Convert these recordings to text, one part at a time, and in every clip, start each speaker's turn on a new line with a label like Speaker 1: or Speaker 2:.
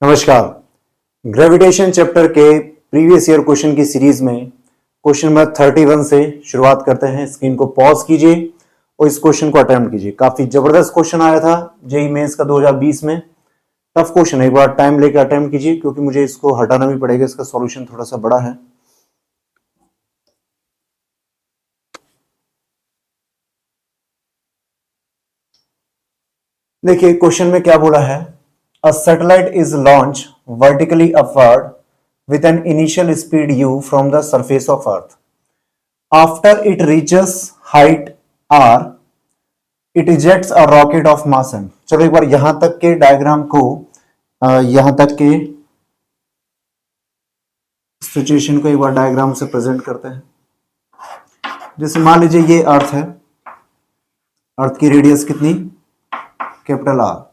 Speaker 1: नमस्कार। Gravitation chapter के previous year question की सीरीज में क्वेश्चन नंबर 31 से शुरुआत करते हैं। स्क्रीन को पॉज कीजिए और इस क्वेश्चन को अटेम्प्ट कीजिए। काफी जबरदस्त क्वेश्चन आया था जेईई मेंस का 2020 में। टफ क्वेश्चन है, एक बार टाइम लेकर अटेम्प्ट कीजिए क्योंकि मुझे इसको हटाना भी पड़ेगा, इसका सॉल्यूशन थोड़ा सा बड़ा है। देखिए क्वेश्चन में क्या बोला है। A satellite is launched vertically upward with an initial speed u from the surface of Earth. After it reaches height r, it ejects a rocket of mass m. चलो एक बार यहां तक के डायग्राम को, यहां तक के सिचुएशन को एक बार डायग्राम से प्रेजेंट करते हैं। जैसे मान लीजिए ये अर्थ है, अर्थ की रेडियस कितनी, कैपिटल आर,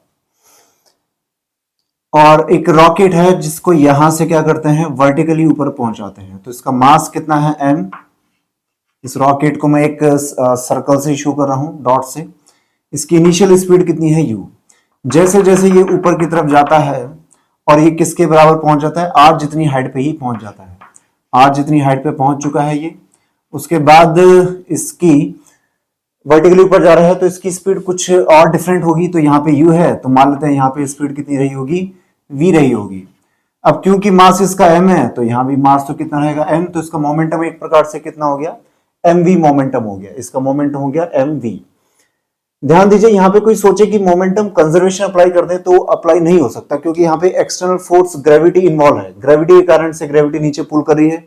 Speaker 1: और एक रॉकेट है जिसको यहां से क्या करते हैं, वर्टिकली ऊपर पहुंचाते हैं। तो इसका मास कितना है, m। इस रॉकेट को मैं एक सर्कल से शो कर रहा हूं, डॉट से। इसकी इनिशियल स्पीड कितनी है, u। जैसे जैसे ये ऊपर की तरफ जाता है और ये किसके बराबर पहुंच जाता है, r जितनी हाइट पे ही पहुंच जाता है। r जितनी हाइट पे पहुंच चुका है ये। उसके बाद इसकी वर्टिकली ऊपर जा रहा है तो इसकी स्पीड कुछ और डिफरेंट होगी। तो यहाँ पे u है तो मान लेते हैं यहाँ पे स्पीड कितनी रही होगी, v रही होगी। अब क्योंकि मास इसका m है तो यहाँ भी मास तो कितना रहेगा, m। तो इसका मोमेंटम एक प्रकार से कितना हो गया, mv मोमेंटम हो गया। इसका मोमेंटम हो गया mv। ध्यान दीजिए यहाँ पे कोई सोचे कि मोमेंटम कंजर्वेशन अप्लाई कर दे तो अप्लाई नहीं हो सकता, क्योंकि यहाँ पे एक्सटर्नल फोर्स ग्रेविटी इन्वॉल्व है। ग्रेविटी के कारण से ग्रेविटी नीचे पुल कर रही है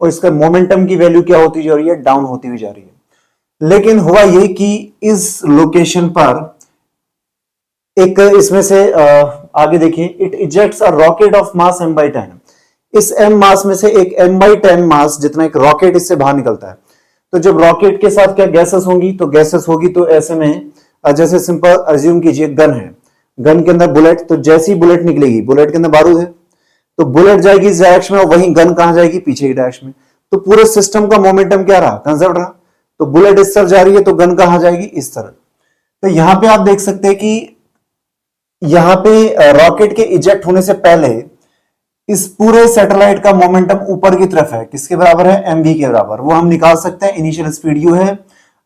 Speaker 1: और इसका मोमेंटम की वैल्यू क्या होती जा रही है, डाउन होती हुई जा रही है। लेकिन हुआ ये कि इस लोकेशन पर एक इसमें से आगे देखिए, it ejects a rocket of mass m/10। इस m मास में से एक m/10 मास जितना एक रॉकेट इससे बाहर निकलता है। तो जब रॉकेट के साथ क्या गैसेस होंगी, तो गैसेस होगी तो ऐसे में जैसे सिंपल अज्यूम कीजिए गन है, गन के अंदर बुलेट, तो जैसी बुलेट निकलेगी, बुलेट के अंदर बारूद है तो बुलेट जाएगी इस डायरेक्शन में और वहीं गन कहां जाएगी, पीछे की डायरेक्शन में। तो पूरे सिस्टम का मोमेंटम क्या रहा, कंजर्व रहा। तो बुलेट इस तरफ जा रही है तो गन कहां जाएगी, इस तरफ। तो यहां पे आप देख सकते हैं कि यहां पे रॉकेट के इजेक्ट होने से पहले इस पूरे सैटेलाइट का मोमेंटम ऊपर की तरफ है, किसके बराबर है, mv के बराबर। वो हम निकाल सकते हैं। इनिशियल स्पीड u है,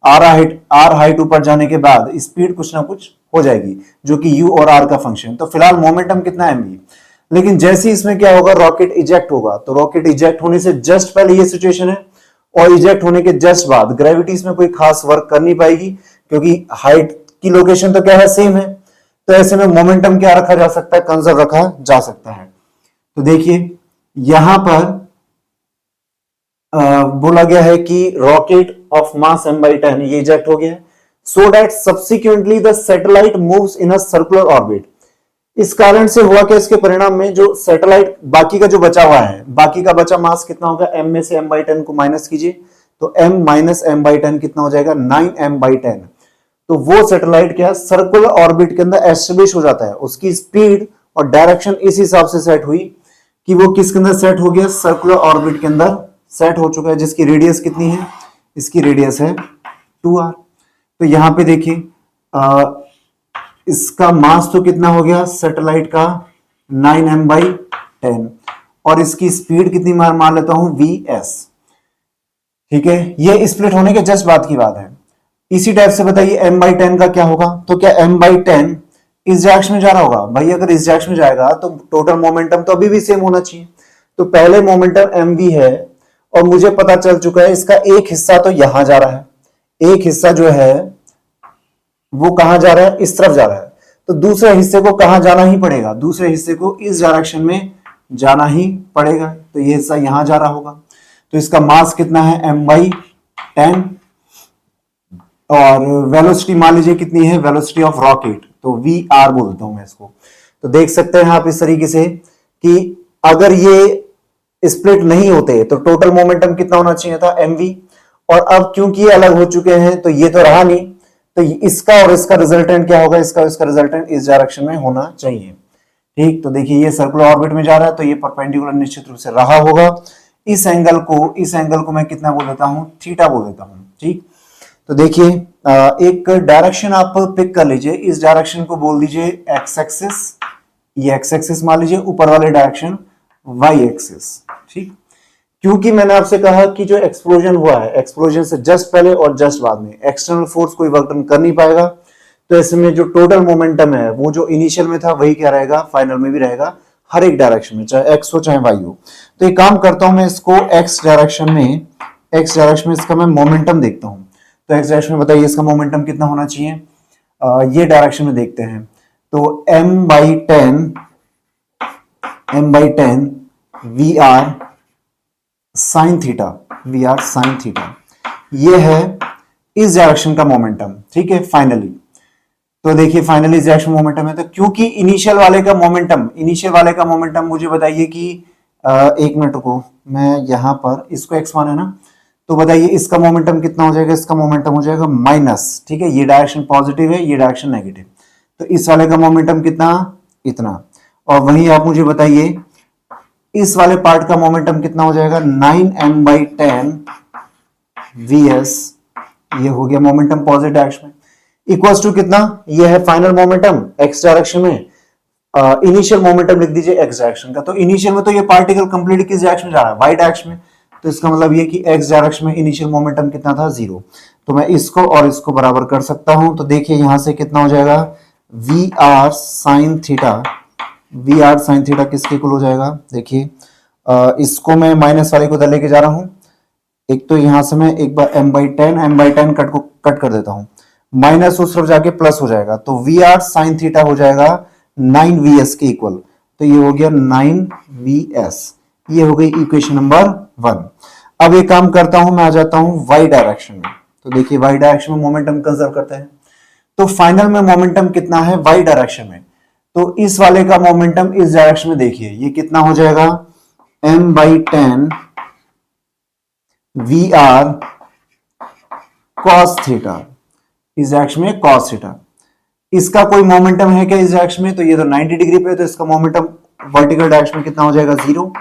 Speaker 1: r हाइट ऊपर जाने के बाद स्पीड कुछ ना कुछ हो जाएगी जो कि u और r का फंक्शन। तो फिलहाल मोमेंटम कितना है, mv। लेकिन जैसे इसमें क्या होगा, रॉकेट इजेक्ट होगा, तो रॉकेट इजेक्ट होने से जस्ट पहले ये सिचुएशन है और इजेक्ट होने के जस्ट बाद ग्रेविटी इसमें कोई खास वर्क कर नहीं पाएगी, क्योंकि हाइट की लोकेशन तो क्या है, सेम है। तो ऐसे में मोमेंटम क्या रखा जा सकता है, कंजर्व रखा जा सकता है। तो देखिए यहां पर बोला गया है कि रॉकेट ऑफ मास m/10 ये इजेक्ट हो गया है, so that subsequently the satellite moves in a circular orbit. इस कारण से हुआ कि इसके परिणाम में जो सैटेलाइट बाकी का जो बचा हुआ है, बाकी का बचा मास कितना होगा, m में से m/10 को माइनस कीजिए तो m माइनस m/10 कितना हो जाएगा, 9m/10। तो वो सैटेलाइट क्या, सर्कुलर ऑर्बिट के अंदर एस्टेब्लिश हो जाता है। उसकी स्पीड और डायरेक्शन इस हिसाब से सेट हुई कि वो किसके अंदर सेट हो गया, सर्कुलर ऑर्बिट के अंदर सेट हो चुका है, जिसकी रेडियस कितनी है, इसकी रेडियस है 2r। तो यहां पे देखिए इसका मास तो कितना हो गया सैटेलाइट का, 9m/10, और इसकी स्पीड कितनी मान लेता हूं, vs। ठीक है, ये स्प्लिट होने के जस्ट बाद की बात है। इसी टाइप से बताइए m/10 का क्या होगा। तो क्या m/10 इस डायरेक्शन में जा रहा होगा, भाई अगर इस डायरेक्शन में जाएगा तो टोटल मोमेंटम तो अभी भी सेम होना चाहिए। तो पहले मोमेंटम mv है और मुझे पता चल चुका है इसका एक हिस्सा तो यहां जा रहा है, एक हिस्सा जो है वो कहां जा रहा है, इस तरफ जा रहा है। तो दूसरे हिस्से को कहां जाना ही पड़ेगा, दूसरे हिस्से को इस डायरेक्शन में जाना ही पड़ेगा। तो ये हिस्सा यहां जा रहा होगा। तो इसका मास कितना है, m/10, और वेलोसिटी मान लीजिए कितनी है, वेलोसिटी ऑफ रॉकेट, तो vr बोल देता हूं मैं इसको। तो देख सकते हैं आप इस तरीके से कि अगर ये स्प्लिट नहीं होते तो टोटल मोमेंटम कितना होना चाहिए था, mv। और अब क्योंकि ये अलग हो चुके हैं तो ये तो रहा नहीं, तो इसका और इसका रिजल्टेंट क्या होगा, इसका इसका रिजल्टेंट इस डायरेक्शन में होना चाहिए। ठीक, तो देखिए ये सर्कुलर ऑर्बिट में जा रहा है तो ये परपेंडिकुलर निश्चित रूप से रहा होगा। इस एंगल को मैं कितना बोल देता हूं, थीटा बोल देता हूं। ठीक, तो देखिए एक डायरेक्शन आप पिक कर लीजिए, इस डायरेक्शन को बोल दीजिए एक्स एक्सिस ये एक्स एक्सिस मान लीजिए, ऊपर वाले डायरेक्शन वाई एक्सिस। ठीक, क्योंकि मैंने आपसे कहा कि जो एक्सप्लोजन हुआ है, एक्सप्लोजन से जस्ट पहले और जस्ट बाद में एक्सटर्नल फोर्स कोई वर्क डन कर नहीं पाएगा, तो ऐसे में जो टोटल मोमेंटम है वो जो इनिशियल में था वही क्या रहेगा, फाइनल में भी रहेगा, हर एक डायरेक्शन में, चाहे एक्स हो चाहे वाई हो। तो एक काम करता हूं मैं, इसको एक्स डायरेक्शन में इसका मैं मोमेंटम देखता हूं। तो एक्स डायरेक्शन में बताइए इसका मोमेंटम कितना होना चाहिए, ये डायरेक्शन में देखते हैं। तो m/10 V are sine theta, ये है इस डायरेक्शन का मोमेंटम। ठीक है, फाइनली तो देखिए फाइनली इस डायरेक्शन मोमेंटम है, तो क्योंकि इनिशियल वाले का मोमेंटम मुझे बताइए कि एक मिनट रुको, मैं यहां पर इसको एक्स माने ना, तो बताइए इसका मोमेंटम कितना हो जाएगा, इसका मोमेंटम हो जाएगा माइनस। ठीक है, ये डायरेक्शन पॉजिटिव है, ये डायरेक्शन नेगेटिव, तो इस वाले का मोमेंटम कितना, इतना। और वहीं आप मुझे बताइए इस वाले पार्ट का मोमेंटम कितना हो जाएगा, 9m/10 vs, ये हो गया मोमेंटम पॉजिटिव डायरेक्शन में, इक्वल्स टू कितना, ये है फाइनल मोमेंटम एक्स डायरेक्शन में, इनिशियल मोमेंटम लिख दीजिए एक्स डायरेक्शन का। तो इनिशियल में तो ये पार्टिकल कंप्लीट किस डायरेक्शन में जा रहा है, वाई डायरेक्शन में, तो इसका मतलब ये कि एक्स डायरेक्शन में इनिशियल मोमेंटम कितना था, 0। तो मैं इसको और इसको बराबर कर सकता हूं, तो देखिए यहां से कितना हो जाएगा, वी आर साइन थीटा किसके इक्वल हो जाएगा, देखिए इसको मैं माइनस वाले को उधर लेके जा रहा हूं, एक तो यहां से मैं एक बार m/10 कट कर देता हूं, माइनस उस तरफ जाके प्लस हो जाएगा, तो वी आर साइन थीटा हो जाएगा 9vs के इक्वल, तो ये हो गया 9vs, ये हो गई इक्वेशन नंबर 1। अब एक काम करता हूं, मैं आ जाता हूं वाई डायरेक्शन में, तो देखिए वाई डायरेक्शन में मोमेंटम कंजर्व करते हैं, तो फाइनल में मोमेंटम कितना है वाई डायरेक्शन में, तो इस वाले का मोमेंटम इस डायरेक्शन में देखिए ये कितना हो जाएगा, m/10 V R cos theta, इस डायरेक्शन में कॉस थीटा, इसका कोई मोमेंटम है क्या इस डायरेक्शन में, तो ये तो 90 डिग्री पे, तो इसका मोमेंटम वर्टिकल डायरेक्शन में कितना हो जाएगा, 0।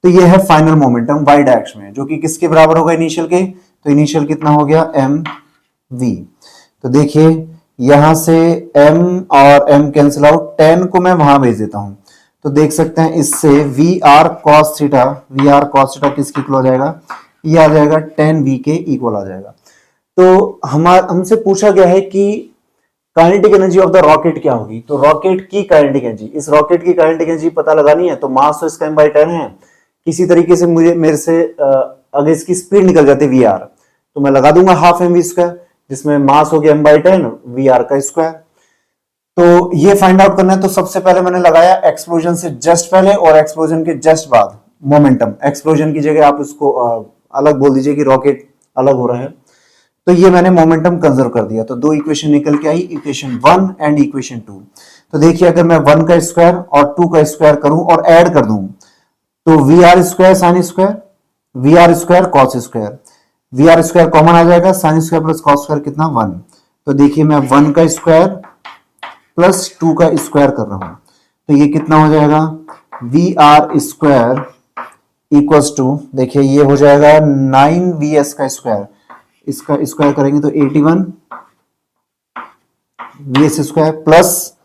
Speaker 1: तो ये है फाइनल मोमेंटम वाई डायरेक्शन में, जो कि किसके बराबर होगा इनिशियल के, तो इनिशियल कितना हो गया mv। तो देखिए यहां से m और m कैंसिल आउट, 10 को मैं वहां भेज देता हूं, तो देख सकते हैं इससे वी आर कॉस थीटा किसके इक्वल हो जाएगा, ये आ जाएगा 10v के इक्वल आ जाएगा। तो हमसे पूछा गया है कि kinetic energy of the rocket क्या होगी, तो रॉकेट की काइनेटिक एनर्जी, इस रॉकेट की काइनेटिक एनर्जी पता लगानी है, तो मास तो इसका m/10 है, किसी तरीके से मेरे से अगर इसकी स्पीड निकल जाती वी आर, तो मैं लगा दूंगा हाफ mv², जिसमें मास हो गया m/10 वी आर का स्क्वायर। तो ये फाइंड आउट करना है, तो सबसे पहले मैंने लगाया एक्सप्लोजन से जस्ट पहले और एक्सप्लोजन के जस्ट बाद मोमेंटम, एक्सप्लोजन की जगह आप इसको अलग बोल दीजिए कि रॉकेट अलग हो रहा है, तो ये मैंने मोमेंटम कंजर्व कर दिया। तो दो इक्वेशन निकल के आई, इक्वेशन 1 एंड इक्वेशन 2। तो देखिए अगर मैं 1 का स्क्वायर और 2 का स्क्वायर करूं और ऐड कर दूं, तो we are square sine square, we are square cos square, we are square common आ जाएगा, sine square plus cos square कितना 1। तो देखिए मैं 1 का स्क्वायर प्लस 2 का स्क्वायर कर रहा हूं, तो ये कितना हो जाएगा, V are square equals to, देखिए ये हो जाएगा 9vs का स्क्वायर, इसका स्क्वायर करेंगे तो 81 vs स्क्वायर प्लस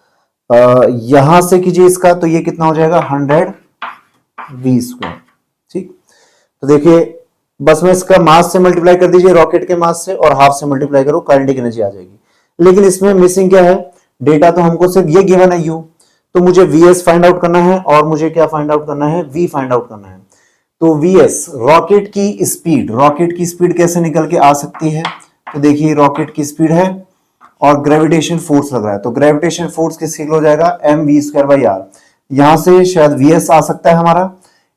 Speaker 1: यहां से कीजिए इसका, तो ये कितना हो जाएगा 100v स्क्वायर। ठीक, तो देखिए बस में इसका मास से मल्टीप्लाई कर दीजिए, रॉकेट के मास से, और हाफ से मल्टीप्लाई करो, काइनेटिक एनर्जी आ जाएगी। लेकिन इसमें मिसिंग क्या है, डेटा तो हमको सिर्फ ये गिवन है u, तो मुझे vs फाइंड आउट करना है, और मुझे क्या फाइंड आउट करना है, v फाइंड आउट करना है। तो vs रॉकेट की स्पीड कैसे निकल के आ सकती है, तो देखिए रॉकेट की स्पीड है और ग्रेविटेशन फोर्स लग रहा है, तो ग्रेविटेशन फोर्स किसके इक्वल हो जाएगा, mv²/r। यहां से शायद vs आ सकता है हमारा,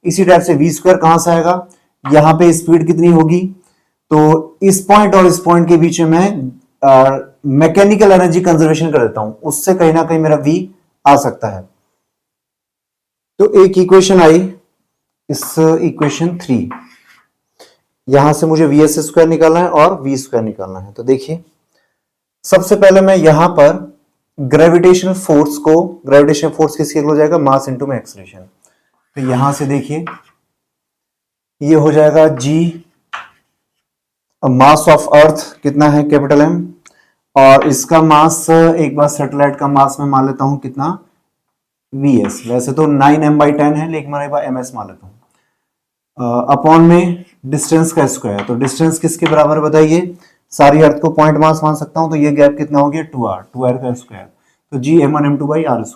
Speaker 1: इसी टाइप से v स्क्वायर कहां से आएगा, यहां पे स्पीड कितनी होगी, तो इस पॉइंट और इस पॉइंट के बीच में मैं मैकेनिकल एनर्जी कंजर्वेशन कर देता हूं, उससे कहीं ना कहीं मेरा v आ सकता है। तो एक इक्वेशन आई, इस इक्वेशन 3, यहां से मुझे वी एस स्क्वायर निकालना है और वी स्क्वायर निकालना है। तो देखिए सबसे पहले मैं यहां पर ग्रेविटेशनल फोर्स किसके इक्वल हो जाएगा, मास इनटू में एक्सलेरेशन। तो यहां से देखिए ये हो जाएगा g, मास ऑफ अर्थ कितना है, कैपिटल M, और इसका मास एक बार सैटेलाइट का मास में मान लेता हूं कितना वीएस, वैसे तो 9m/10 है लेकिन मैं एक बार ms मान लेता हूँ, अपॉन में डिस्टेंस का स्क्वायर। तो डिस्टेंस किसके बराबर है बताइए, सारी अर्थ को पॉइंट मास मान सकता हूँ, तो ये गैप कितना हो गया 2r का स्क्वायर, तो Gm1m2/r²।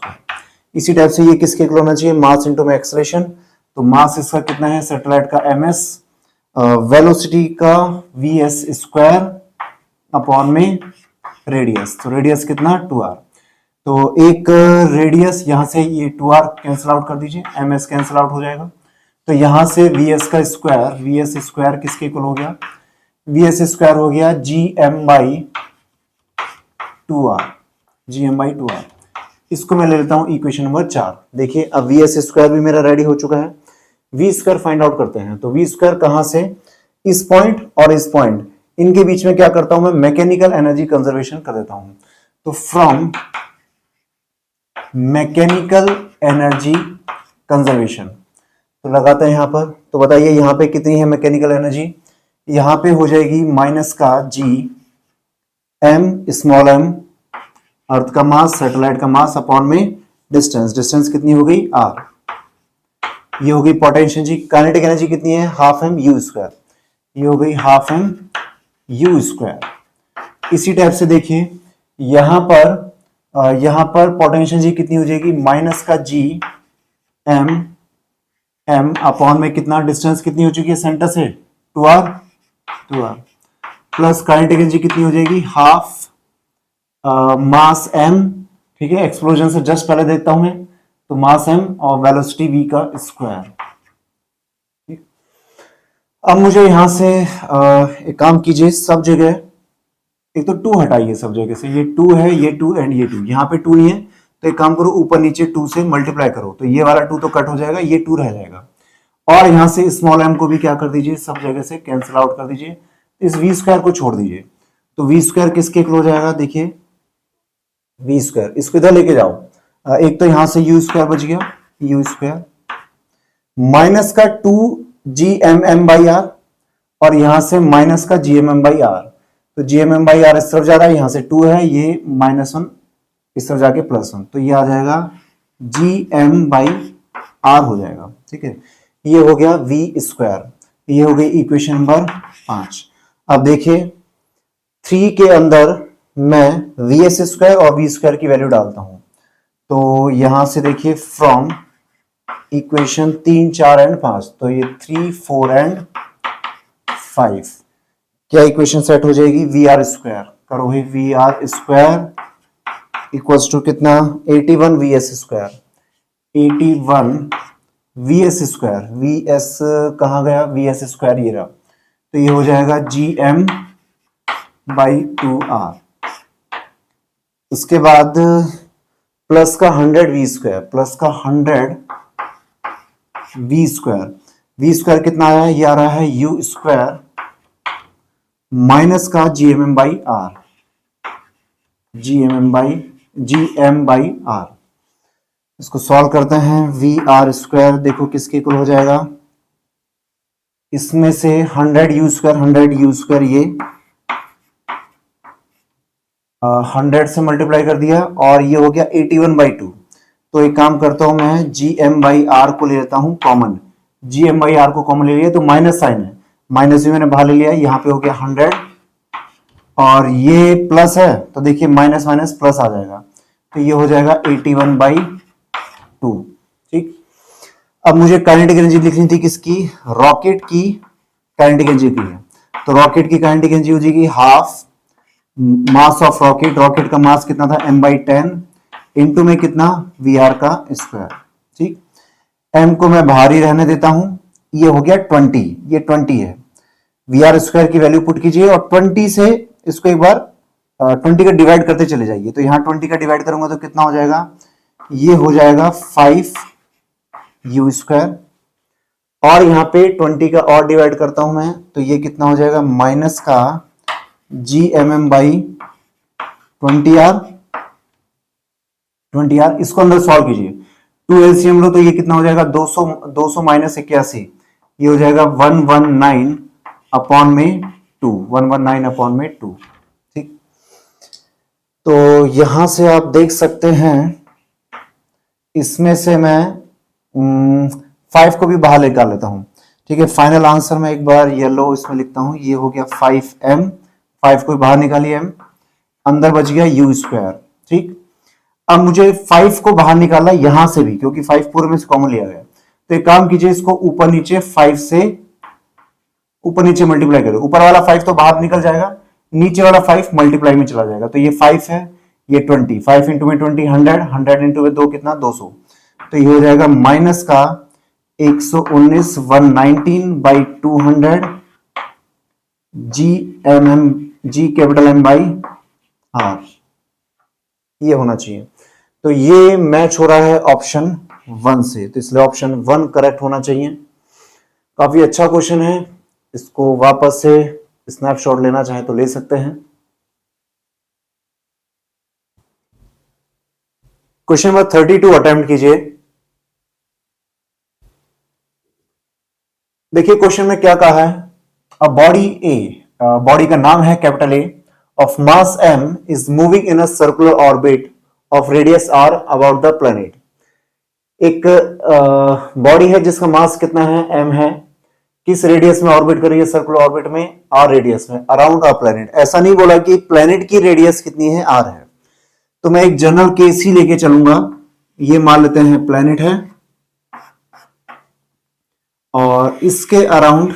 Speaker 1: इसी टाइप से ये किसके इक्वल होना चाहिए, मास इंटू में एक्सेलरेशन। तो मास इसका कितना है सैटेलाइट का ms, वेलोसिटी का vs² अपॉन में रेडियस, तो रेडियस कितना 2r। तो एक रेडियस यहां से ये 2r कैंसिल आउट कर दीजिए, ms कैंसिल आउट हो जाएगा। तो यहां से vs का स्क्वायर, vs² किसके इक्वल हो गया, vs² हो गया Gm/2r। इसको मैं ले लेता हूं इक्वेशन नंबर 4। देखिए अब vs² भी मेरा रेडी हो चुका है, v² फाइंड आउट करते हैं। तो v² कहां से, इस पॉइंट और इस पॉइंट, इनके बीच में क्या करता हूं मैं, मैकेनिकल एनर्जी कंजर्वेशन कर देता हूं। तो फ्रॉम मैकेनिकल एनर्जी कंजर्वेशन, तो लगाते हैं यहां पर। तो बताइए यहां पे कितनी है मैकेनिकल एनर्जी, यहां पे हो जाएगी माइनस का G m स्मॉल m, अर्थ का मास, सैटेलाइट का मास अपॉन में डिस्टेंस, डिस्टेंस कितनी हो गई r, ये हो गई पोटेंशियल जी। काइनेटिक एनर्जी कितनी है, हाफ m u², ये हो गई हाफ m u²। इसी टाइप से देखिए यहां पर पोटेंशियल जी कितनी हो जाएगी, माइनस का G m अपॉन में कितना, डिस्टेंस कितनी हो चुकी है सेंटर से 2r, प्लस काइनेटिक एनर्जी कितनी हो जाएगी, हाफ मास m, ठीक है, एक्सप्लोजन से जस्ट पहले देखता हूं मैं, तो मास m और वेलोसिटी v का स्क्वायर। अब मुझे यहां से एक काम कीजिए, सब जगह एक तो 2 हटाइए सब जगह से, ये 2 है, ये 2 एंड ये 2, यहाँ पे 2 नहीं है, तो एक काम करो ऊपर नीचे 2 से मल्टीप्लाई करो, तो ये वाला 2 तो कट हो जाएगा, ये 2 रह जाएगा। और यहां से स्मॉल m को भी क्या कर दीजिए, सब जगह से कैंसिल आउट कर दीजिए, इस v² को छोड़ दीजिए। तो v² किसके इक्वल हो जाएगा, देखिए v², इसको इधर लेके जाओ, एक तो यहां से u² बच गया, u² माइनस का 2gmm/r, और यहां से माइनस का gmm/r, तो gmm/r इस तरफ जा रहा है, यहां से 2 है, ये -1 इस तरफ जाके +1, तो ये आ जाएगा gm/r हो जाएगा, ठीक है। ये हो गया v², ये हो गई इक्वेशन नंबर 5। अब देखिए 3 के अंदर मैं vs² और v² की वैल्यू डालता हूं, तो यहां से देखिए फ्रॉम इक्वेशन 3, 4 एंड 5, तो ये 3, 4 एंड 5, क्या इक्वेशन सेट हो जाएगी, VR² करो ही, VR² इक्वल्स टू कितना 81 vs², 81 vs², vs कहां गया, vs² ये रहा, तो ये हो जाएगा Gm/2r। उसके बाद प्लस का 100 v², प्लस का 100 v² कितना आया, ये आ रहा है u² माइनस का gmm/r, gm/r। इसको सॉल्व करते हैं, VR² देखो किसके इक्वल हो जाएगा, इसमें से 100 u², ये 100 से मल्टीप्लाई कर दिया, और ये हो गया 81/2। तो एक काम करता हूं मैं, gm/r को ले लेता हूं कॉमन, gm/r को कॉमन ले लिया, तो माइनस साइन है, माइनस भी मैंने बाहर ले लिया, यहाँ पे हो गया 100, और ये प्लस है, तो देखिए माइनस माइनस प्लस आ जाएगा, तो ये हो जाएगा 81/2, ठीक। अब मुझे काइनेटिक एनर्जी लिखनी थी किसकी, रॉकेट की काइनेटिक एनर्जी की है, तो रॉकेट की काइनेटिक एनर्जी हो जाएगी half mass of rocket, rocket का मास कितना था m/10 इंटू में कितना VR का स्क्वायर, ठीक। m को मैं बाहर ही रहने देता हूं, ये हो गया 20, ये 20 है, VR² की वैल्यू पुट कीजिए, और 20 से इसको एक बार 20 का डिवाइड करते चले जाइए, तो यहां 20 का डिवाइड करूंगा तो कितना हो जाएगा, ये हो जाएगा 5u², और यहाँ पे 20 का और डिवाइड करता हूं मैं, तो ये कितना हो जाएगा, माइनस का Gmm/20r, इसको अंदर सॉल्व कीजिए, 2 LCM लो, तो ये कितना हो जाएगा 200 माइनस 81, ये हो जाएगा 119 अपॉन में 2, 119 अपॉन में 2, ठीक। तो यहां से आप देख सकते हैं इसमें से मैं 5 को भी बाहर निकाल लेता हूं। ठीक है, फाइनल आंसर में एक बार येलो इसमें लिखता हूं, ये हो गया 5m, 5 को भी बाहर निकालिए m, अंदर बच गया u स्क्वायर। ठीक, अब मुझे 5 को बाहर निकालना यहां से भी, क्योंकि 5 पूरे में से कॉमन लिया गया। तो एक काम कीजिए, इसको ऊपर नीचे 5 से ऊपर नीचे मल्टीप्लाई करो। ऊपर वाला 5 तो बाहर निकल जाएगा, नीचे वाला 5 मल्टीप्लाई में चला जाएगा। तो ये 5 है, ये 20, 5 इंटू में 20 100, 100 इंटू में 2 कितना 200। तो ये हो जाएगा माइनस का 119 119/200 G capital M by are, ये होना चाहिए। तो ये मैच हो रहा है ऑप्शन 1 से, तो इसलिए ऑप्शन 1 करेक्ट होना चाहिए। काफी अच्छा क्वेश्चन है, इसको वापस से स्नैपशॉट लेना चाहे तो ले सकते हैं। क्वेश्चन नंबर 32 अटेम्प्ट कीजिए। देखिए क्वेश्चन में क्या कहा है, अ बॉडी ए, बॉडी का नाम है capital A, of mass m is moving in a circular orbit of radius r about the planet. एक बॉडी है जिसका मास कितना है, m है, किस रेडियस में ऑर्बिट कर रही है, सर्कुलर ऑर्बिट में r रेडियस में, अराउंड अ प्लैनेट। ऐसा नहीं बोला कि प्लैनेट की रेडियस कितनी है, r है। तो मैं एक जनरल केस ही लेके चलूंगा, ये मान लेते हैं प्लैनेट है और इसके अराउंड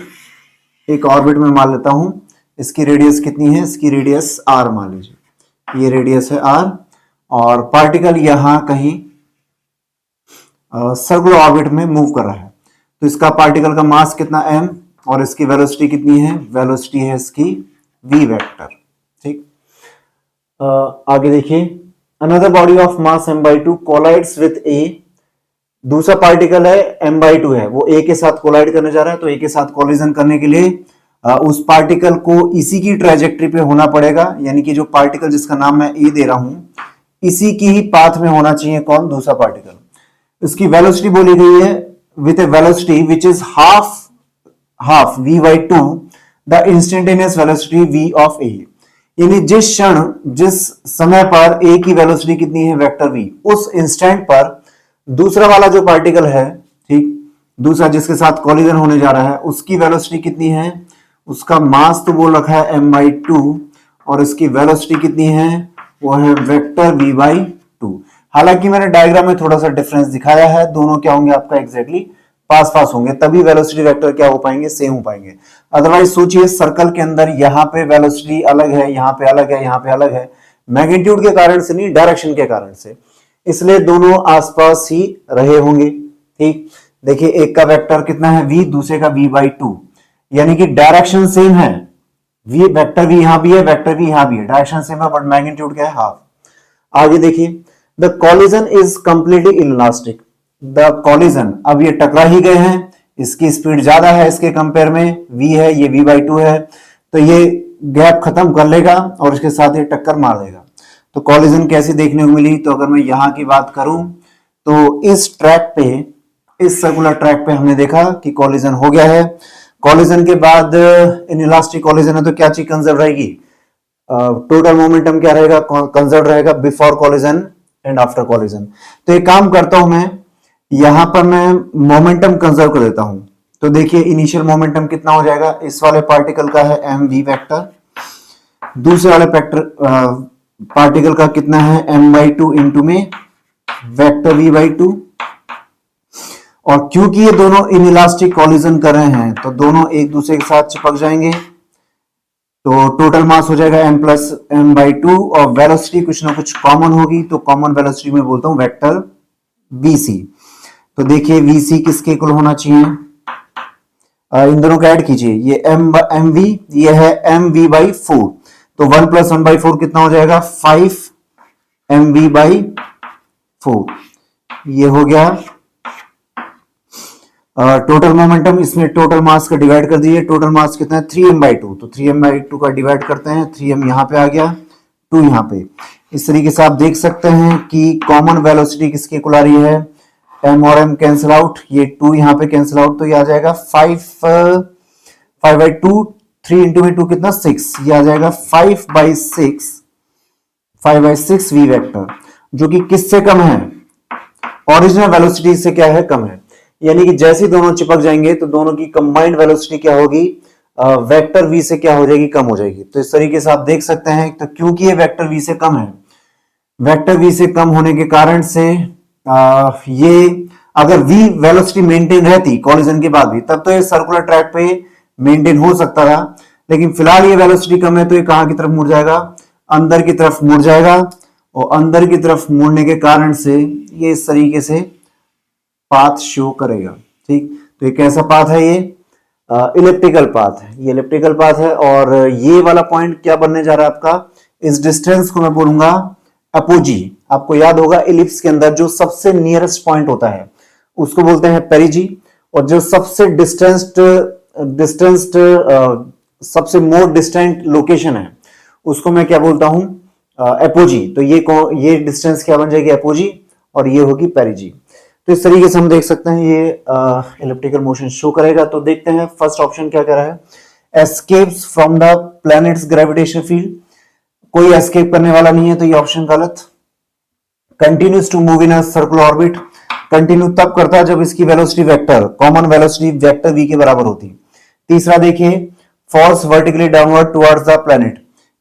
Speaker 1: एक ऑर्बिट में मान लेता हूं, इसकी रेडियस कितनी है, इसकी रेडियस r मान लीजिए, ये रेडियस है r, और पार्टिकल यहां कहीं सर्कुलर ऑर्बिट में मूव कर रहा है। तो इसका पार्टिकल का मास कितना m और इसकी वेलोसिटी कितनी है, वेलोसिटी है इसकी v वेक्टर। ठीक, आगे देखिए, another body of mass m/2 collides with a, दूसरा पार्टिकल है m/2 है, वो a के साथ कोलाइड करने जा रहा है। तो a के साथ कोलिजन करने के लिए उस पार्टिकल को इसी की ट्रेजेक्टरी पे होना पड़ेगा, यानी कि जो पार्टिकल जिसका नाम मैं a दे रहा हूं, इसी की ही पाथ में होना चाहिए कौन, दूसरा पार्टिकल। इसकी वेलोसिटी बोली गई है with A velocity which is half v/2 the instantaneous velocity v of a, यानी जिस क्षण जिस समय पर a की वेलोसिटी कितनी है, वेक्टर v, उस इंस्टेंट पर दूसरा वाला जो पार्टिकल है, ठीक, दूसरा जिसके साथ कोलिजन होने जा रहा है, उसकी वेलोसिटी कितनी है, उसका मास तो बोल रखा है m/2 और इसकी वेलोसिटी कितनी है, वो है वेक्टर v/2। हालांकि मैंने डायग्राम में थोड़ा सा डिफरेंस दिखाया है, दोनों क्या होंगे आपका एग्जैक्टली पास पास होंगे, तभी वेलोसिटी वेक्टर क्या हो पाएंगे, सेम हो पाएंगे। अदरवाइज सोचिए सर्कल के अंदर यहाँ पे वेलोसिटी अलग है, यहाँ पे अलग है, यहाँ पे अलग है, मैग्नीट्यूड के कारण से नहीं, डायरेक्शन के कारण से, इसलिए दोनों आसपास ही रहे होंगे। ठीक, देखिए एक का वेक्टर कितना है v, दूसरे का v/2, यानी कि डायरेक्शन सेम है, v वेक्टर v यहां भी है, वेक्टर v यहां भी है, डायरेक्शन सेम है, बट मैग्नीट्यूड क्या है, हाफ। आगे देखिए, the collision is completely elastic, the collision, अब ये टकरा ही गए हैं, इसकी स्पीड ज्यादा है इसके कंपेयर में, v है, ये v/2 है, तो ये गैप खत्म कर लेगा और इसके साथ ये टक्कर मार देगा। तो कॉलिजन कैसी देखने को मिली, तो अगर मैं यहां की बात करूं तो इस ट्रैक पे, इस सर्कुलर ट्रैक पे हमने देखा कि कॉलिजन हो गया है। कॉलिजन के बाद इनइलास्टिक कॉलिजन है तो क्या चीज कंजर्व रहेगी, टोटल मोमेंटम क्या रहेगा, कंजर्व रहेगा before collision and after collision. तो एक काम करता हूं मैं, यहां पर मैं मोमेंटम कंजर्व कर देता हूं। तो देखिए इनिशियल मोमेंटम कितना हो जाएगा, इस वाले पार्टिकल का है mv वेक्टर, दूसरे वाले पार्टिकल का कितना है m/2 इंटू में वेक्टर v/2, और क्योंकि ये दोनों इनइलास्टिक कॉलिजन कर रहे हैं तो दोनों एक दूसरे के साथ चिपक जाएंगे, तो टोटल मास हो जाएगा m+m/2 और वेलोसिटी कुछ ना कुछ कॉमन होगी, तो कॉमन वेलोसिटी में बोलता हूं वेक्टर vc। तो देखिए vc किसके इक्वल होना चाहिए, इन दोनों को ऐड कीजिए, ये mv, ये है mv/4, तो 1 + 1/4 कितना हो जाएगा, 5 mv/4, ये हो गया टोटल मोमेंटम। इसमें टोटल मास का डिवाइड कर दीजिए, टोटल मास कितना है 3m/2, तो 3m/2 का डिवाइड करते हैं, 3m यहां पे आ गया, 2 यहां पे। इस तरीके से आप देख सकते हैं कि कॉमन वेलोसिटी किसके इक्वल आ रही है, m और m कैंसिल आउट, ये 2 यहां पे कैंसिल आउट, तो ये आ जाएगा 5/2, 3 इंटू में 2 कितना 6, ये आ जाएगा 5/6 v वेक्टर, जो कि किससे कम है, ओरिजिनल वेलोसिटी से क्या है, कम है। यानी कि जैसे ही दोनों चिपक जाएंगे तो दोनों की कंबाइंड वेलोसिटी क्या होगी, वेक्टर वी से क्या हो जाएगी, कम हो जाएगी। तो इस तरीके से आप देख सकते हैं, तो क्योंकि ये वेक्टर वी से कम है, वेक्टर वी से कम होने के कारण से ये अगर v वेलोसिटी मेंटेन रहती कॉलिजन के बाद भी, तब तो ये सर्कुलर ट्रैक पे मेंटेन हो सकता था। लेकिन फिलहाल ये वेलोसिटी कम है तो ये कहां की तरफ मुड़ जाएगा, अंदर की तरफ मुड़ जाएगा। और अंदर की तरफ मुड़ने के कारण से ये इस तरीके से पाथ शो करेगा। ठीक, तो ये कैसा पाथ है, ये इलिप्टिकल पाथ है, ये इलिप्टिकल पाथ है। और ये वाला पॉइंट क्या बनने जा रहा है आपका, इस डिस्टेंस को मैं बोलूंगा अपोजी। आपको याद होगा इलिप्स के अंदर जो सबसे नियरेस्ट पॉइंट होता है उसको बोलते हैं पेरिजी, और जो सबसे डिस्टेंस्ड सबसे मोर डिस्टेंट लोकेशन है उसको मैं क्या बोलता हूं, एपोजी। तो ये डिस्टेंस क्या बन जाएगी, एपोजी, और ये होगी पेरिजी। तो इस तरीके से हम देख सकते हैं ये इलिप्टिकल मोशन शो करेगा। तो देखते हैं फर्स्ट ऑप्शन क्या कह रहा है, escapes from the planet's gravitational field. कोई एस्केप करने वाला नहीं है, तो ये ऑप्शन गलत। Continues to move in a circular orbit, continue तब करता है जब इसकी velocity vector, common velocity vector v के बराबर होती। तीसरा देखिए, falls vertically downward towards the planet,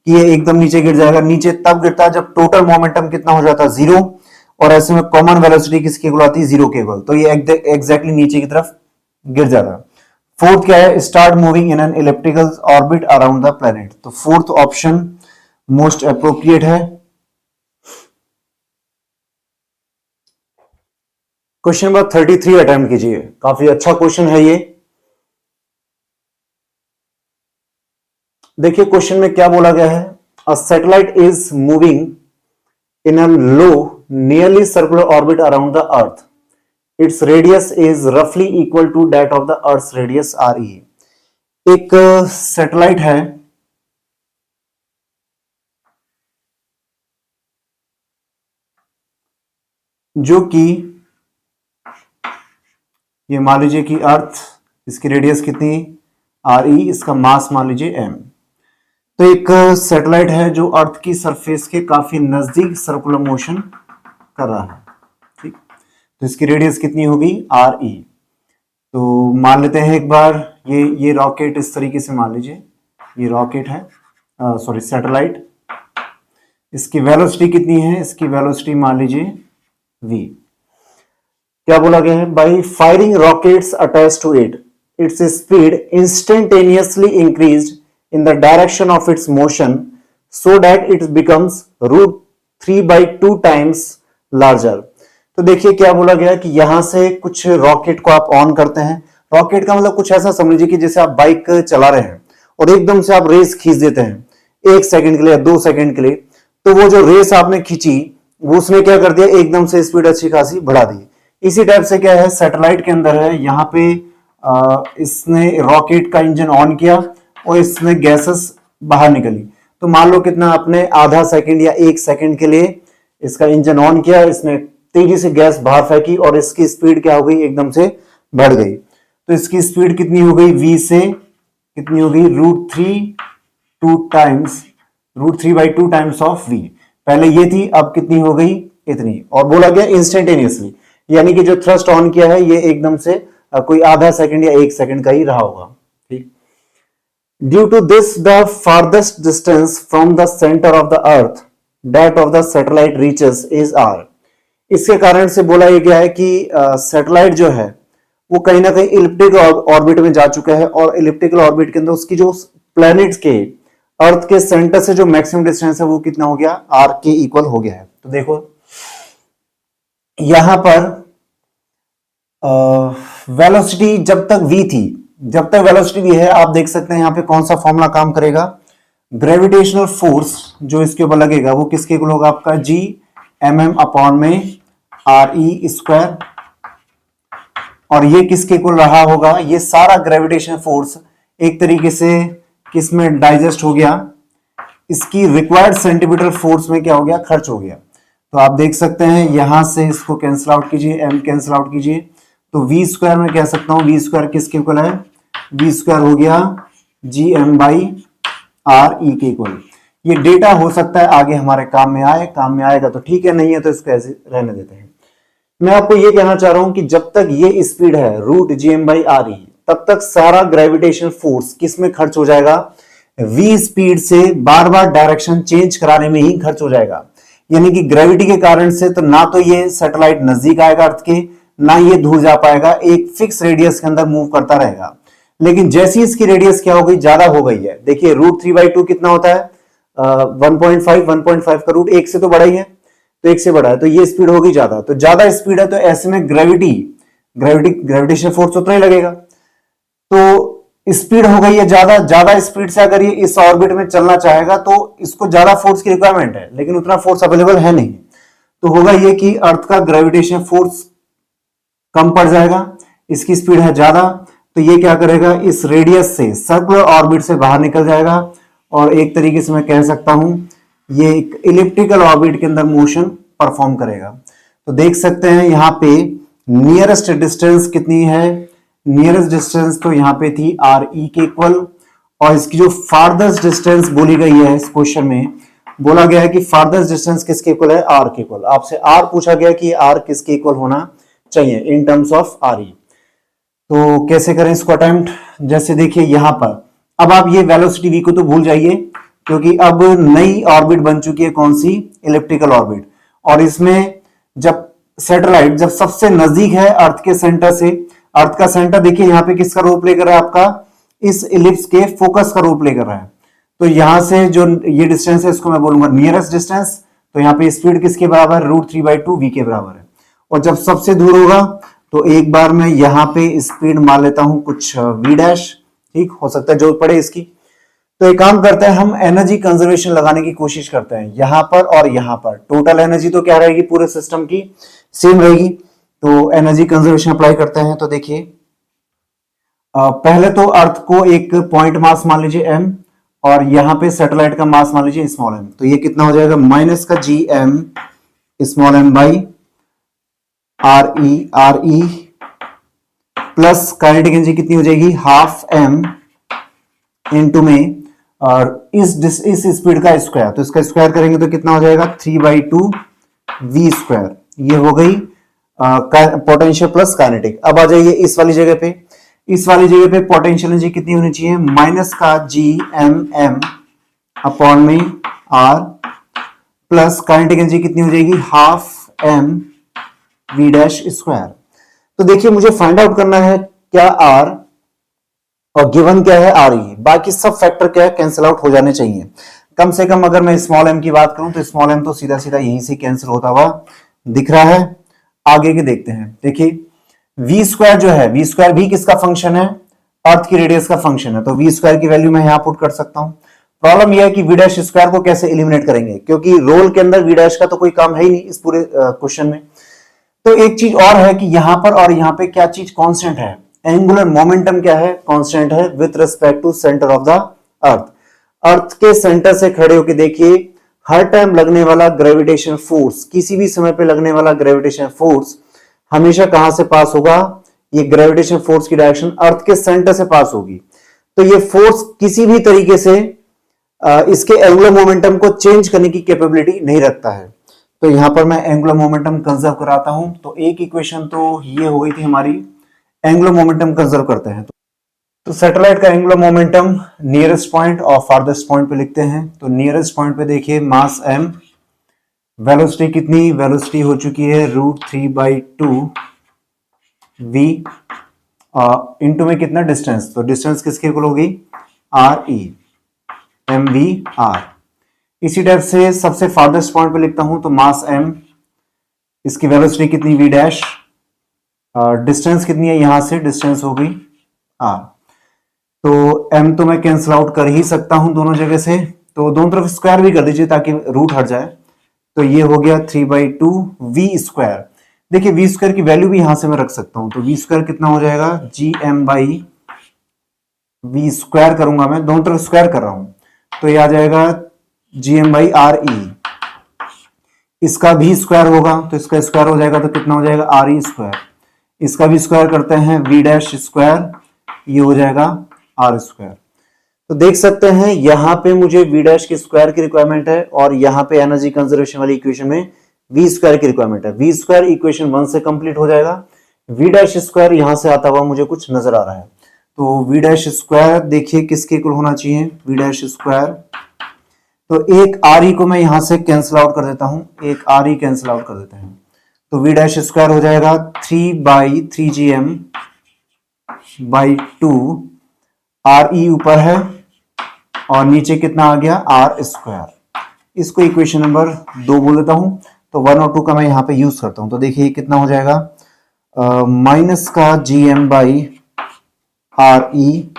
Speaker 1: कि ये एकदम नीचे गिर जाएगा। नीचे तब गिरता है जब टोटल मोमेंटम कितना हो जाता है, 0, और ऐसे में कॉमन वेलोसिटी किसकी इक्वल आती है, 0 के इक्वल। तो ये एग्जैक्टली नीचे की तरफ गिर जाता है। फोर्थ क्या है, start moving in an elliptical orbit around the planet. तो फोर्थ ऑप्शन मोस्ट अप्रोप्रिएट है। क्वेश्चन नंबर 33 अटेम्प्ट कीजिए, काफी अच्छा क्वेश्चन है ये। देखिए क्वेश्चन में क्या बोला गया है, a satellite is moving in a low nearly circular orbit around the earth, its radius is रफली equal to that of the earth radius R E. एक सैटेलाइट है जो कि ये मान लीजिए कि अर्थ, इसकी रेडियस कितनी, आर ई, इसका मास मान लीजिए एम। तो एक सैटेलाइट है जो अर्थ की सरफेस के काफी नजदीक सर्कुलर मोशन कर रहा है। ठीक, तो इसकी रेडियस कितनी होगी, आर ई। तो मान लेते हैं एक बार, ये रॉकेट इस तरीके से मान लीजिए, ये रॉकेट है, सॉरी सैटेलाइट। इसकी वेलोसिटी कितनी है, इसकी वेलोसिटी मान लीजिए v। क्या बोला गया है, by firing rockets attach to it, its speed instantaneously increased in the direction of its motion so that it becomes √3/2 times larger। तो देखिए क्या बोला गया कि यहां से कुछ रॉकेट को आप ऑन करते हैं। रॉकेट का मतलब कुछ ऐसा समझ लीजिए कि जैसे आप बाइक चला रहे हैं और एकदम से आप रेस खींच देते हैं 1 सेकंड के लिए या 2 सेकंड के लिए, तो वो जो रेस आपने खींची वो उसने क्या कर दिया, एकदम से स्पीड अच्छी खासी बढ़ा दी। इसी टाइप से क्या है, सैटेलाइट के अंदर है, यहाँ पे इसने रॉकेट का इंजन ऑन किया और इसमें गैसेस बाहर निकली। तो मान लो कितना, आपने आधा सेकंड या 1 सेकंड के लिए इसका इंजन ऑन किया, इसने तेजी से गैस बाहर फेंकी और इसकी स्पीड क्या हो गई, एकदम से बढ़ गई। तो इसकी स्पीड कितनी हो गई, v से कितनी हो गई, √3/2 टाइम्स ऑफ v। पहले ये थी, अब कितनी हो गई, इतनी। और बोला गया इंस्टेंटेनियसली, यानी कि जो थ्रस्ट ऑन किया है ये एकदम से कोई आधा सेकंड या 1 सेकंड का ही रहा होगा। ठीक, Due to this, the farthest distance from the center of the earth that of the satellite reaches is r। इसके कारण से बोला यह गया है कि सैटेलाइट जो है वो कहीं ना कहीं इलिप्टिकल ऑर्बिट में जा चुका है, और इलिप्टिकल ऑर्बिट के अंदर उसकी जो प्लैनेट्स के अर्थ के सेंटर से जो मैक्सिमम डिस्टेंस है वो कितना हो गया, r के इक्वल हो गया है। तो देखो यहां पर वेलोसिटी जब तक v थी, जब तक वेलोसिटी भी है, आप देख सकते हैं यहां पे कौन सा फॉर्मूला काम करेगा, ग्रेविटेशनल फोर्स जो इसके ऊपर लगेगा वो किसके इक्वल होगा, आपका जी mm अपॉन में आर ई स्क्वायर। और ये किसके इक्वल रहा होगा, ये सारा ग्रेविटेशनल फोर्स एक तरीके से किसमें डाइजेस्ट हो गया, इसकी रिक्वायर्ड सेंटीमीटर फोर्स में क्या हो गया, खर्च हो गया। तो आप देख सकते हैं यहां से इसको कैंसिल आउट कीजिए, m कैंसिल आउट कीजिए, तो v स्क्वायर में कह सकता हूं, v स्क्वायर किसके इक्वल है, v स्क्वायर हो गया gm/r e के इक्वल। ये डेटा हो सकता है आगे हमारे काम में आए, काम में आएगा तो ठीक है, नहीं है तो इसको ऐसे रहने देते हैं। मैं आपको ये कहना चाह रहा हूं कि जब तक ये स्पीड है root G M by R E, तब तक सारा ग्रेविटेशन फोर्स किस में खर्च हो जाएगा, v स्पीड से बार बार डायरेक्शन चेंज कराने में ही खर्च हो जाएगा। यानी कि ग्रेविटी के कारण से तो ना तो ये सैटेलाइट नजदीक आएगा अर्थ के, ना ये दूर जा पाएगा, एक फिक्स रेडियस के अंदर मूव करता रहेगा। लेकिन जैसी इसकी रेडियस क्या हो गई, ज्यादा हो गई है, देखिए रूट 3/2 कितना होता है, 1.5 का रूट एक से तो बड़ा ही है, तो एक से बड़ा है, तो ये स्पीड होगी ज्यादा, तो ज्यादा स्पीड है, तो ऐसे में ग्रेविटेशन फोर्स उतना ही लगेगा। तो स्पीड हो गई है ज्यादा, ज्यादा स्पीड से अगर ये इस ऑर्बिट में चलना चाहेगा तो इसको ज्यादा फोर्स की रिक्वायरमेंट है, लेकिन उतना फोर्स अवेलेबल है नहीं। तो होगा ये कि अर्थ का ग्रेविटेशन फोर्स कम पड़ जाएगा, इसकी स्पीड है ज्यादा, तो ये क्या करेगा, इस रेडियस से सर्कुलर ऑर्बिट से बाहर निकल जाएगा, और एक तरीके से मैं कह सकता हूं ये एक इलिप्टिकल ऑर्बिट के अंदर मोशन परफॉर्म करेगा। तो देख सकते हैं यहां पे नियरेस्ट डिस्टेंस कितनी है, नियरेस्ट डिस्टेंस तो यहां पे थी आर ई के इक्वल, और इसकी जो फार्देस्ट डिस्टेंस बोली गई है इस क्वेश्चन में, बोला गया है कि फार्देस्ट डिस्टेंस किसके इक्वल है, आर के इक्वल। आपसे आर पूछा गया कि आर किसके इक्वल होना चाहिए इन टर्म्स ऑफ आर ई। तो कैसे करें इसको अटेम्प्ट, जैसे देखिए यहां पर अब आप ये वेलोसिटी v को तो भूल जाइए, क्योंकि अब नई ऑर्बिट बन चुकी है, कौन सी, इलिप्टिकल ऑर्बिट, और इसमें जब सैटेलाइट जब सबसे नजदीक है अर्थ के सेंटर से, अर्थ का सेंटर देखिए यहां पे किसका रोल प्ले कर रहा है, आपका इस इलिप्स के फोकस का रोल प्ले कर रहा है। तो यहां से जो ये डिस्टेंस है इसको मैं बोलूंगा नियरेस्ट डिस्टेंस, तो यहां पे स्पीड किसके बराबर, रूट 3/2 v के बराबर है। और जब सबसे दूर होगा तो एक बार मैं यहां पे स्पीड मान लेता हूं कुछ v डैश, ठीक, हो सकता है जरूरत पड़े इसकी। तो एक काम करते हैं, हम एनर्जी कंजर्वेशन लगाने की कोशिश करते हैं यहां पर और यहां पर। टोटल एनर्जी तो क्या रहेगी पूरे सिस्टम की, सेम रहेगी, तो एनर्जी कंजर्वेशन अप्लाई करते हैं। तो देखिए पहले तो अर्थ को एक पॉइंट मास मान लीजिए m, और यहां पे सैटेलाइट का मास मान लीजिए स्मॉल m, तो ये कितना हो जाएगा, माइनस का G M small m by R E plus kinetic energy कितनी हो जाएगी, हाफ m इनटू में, और इस स्पीड का स्क्वायर, तो इसका स्क्वायर करेंगे तो कितना हो जाएगा, 3/2 v स्क्वायर। ये हो गई पोटेंशियल प्लस काइनेटिक। अब आ जाइए इस वाली जगह पे, इस वाली जगह पे पोटेंशियल एनर्जी कितनी होनी चाहिए, माइनस का जी एम अपॉन में आर प्लस काइनेटिक एनर्जी कितनी हो जाएगी, half m v dash square. तो देखिए मुझे फाइंड आउट करना है क्या r, और गिवन क्या है आर ई, बाकी सब फैक्टर क्या है, कैंसिल आउट हो जाने चाहिए। कम से कम अगर मैं स्मॉल m की बात करूं तो स्मॉल m तो सीधा सीधा यहीं से कैंसिल होता हुआ दिख रहा है। आगे के देखते हैं, देखिए v स्क्वायर जो है, v स्क्वायर भी किसका फंक्शन है, अर्थ की रेडियस का फंक्शन है, तो v स्क्वायर की वैल्यू मैं यहां पुट कर सकता हूं। प्रॉब्लम यह है कि v डैश स्क्वायर को कैसे एलिमिनेट करेंगे, क्योंकि रोल के अंदर v डैश का तो कोई काम है ही नहीं इस पूरे क्वेश्चन में। तो एक चीज और है कि यहां पर और यहां पे क्या चीज कांस्टेंट है, एंगुलर मोमेंटम क्या है, कांस्टेंट है with respect to centre of the earth. Earth के सेंटर से खड़े होकर देखिए हर टाइम लगने वाला ग्रेविटेशन फोर्स, किसी भी समय पे लगने वाला ग्रेविटेशन फोर्स हमेशा कहां से पास होगा, ये ग्रेविटेशन फोर्स की डायरेक्शन अर्थ के सेंटर से पास होगी। तो ये फोर्स किसी भी तरीके से इसके एंगुलर मोमेंटम को चेंज करने की कैपेबिलिटी नहीं रखता है। तो यहां पर मैं एंगुलर मोमेंटम कंजर्व कराता हूं। तो एक इक्वेशन तो ये हो गई थी हमारी, एंगुलर मोमेंटम कंजर्व करते हैं। तो सैटेलाइट का एंगुलर मोमेंटम नियरेस्ट पॉइंट और फारदेस्ट पॉइंट पे लिखते हैं। तो नियरेस्ट पॉइंट पे देखिए मास m, वेलोसिटी कितनी, वेलोसिटी हो चुकी है रूट 3/2 v, इनटू में कितना डिस्टेंस, तो डिस्टेंस किसके इक्वल होगी, R E M V R. इसी टाइप से सबसे फारदेस्ट पॉइंट पे लिखता हूं, तो मास m, इसकी वेलोसिटी कितनी v डैश, डिस्टेंस कितनी है यहां से, डिस्टेंस हो गई r। तो m तो मैं कैंसिल आउट कर ही सकता हूं दोनों जगह से, तो दोनों तरफ स्क्वायर भी कर दीजिए ताकि रूट हट जाए। तो ये हो गया 3/2 v स्क्वायर। देखिए v स्क्वायर की वैल्यू भी यहां से मैं रख सकता हूं, तो v स्क्वायर कितना हो जाएगा, G M by V square करूंगा, मैं दोनों तरफ स्क्वायर कर रहा हूं, तो ये आ जाएगा G M by R E. इसका भी स्क्वायर होगा तो इसका स्क्वायर हो जाएगा, तो कितना हो जाएगा, आर ई स्क्वायर। इसका भी स्क्वायर करते हैं, वी डैश स्क्वायर, ये हो जाएगा आर स्क्वायर। तो देख सकते हैं यहां पे मुझे वी डैश की स्क्वायर की रिक्वायरमेंट है, और यहां पे एनर्जी कंजर्वेशन वाली इक्वेशन में वी स्क्वायर की रिक्वायरमेंट है। वी स्क्वायर इक्वेशन 1 से कंप्लीट हो जाएगा। वी डैश स्क्वायर यहां से आता हुआ मुझे कुछ नजर आ रहा है, तो वी डैश स्क्वायर देखिए किसके इक्वल होना चाहिए, वी डैश स्क्वायर, तो एक आर ई को मैं यहां से कैंसिल आउट कर देता हूं, एक आर ई कैंसिल आउट कर देते हैं, तो वी डैश स्क्वायर हो जाएगा 3/3gm बाई 2, आर ई ऊपर है और नीचे कितना आ गया आर स्क्वायर। इसको इक्वेशन नंबर 2 बोल देता हूं, तो 1 और 2 का मैं यहां पे यूज करता हूं, तो देखिए कितना हो जाएगा माइनस का gm by R E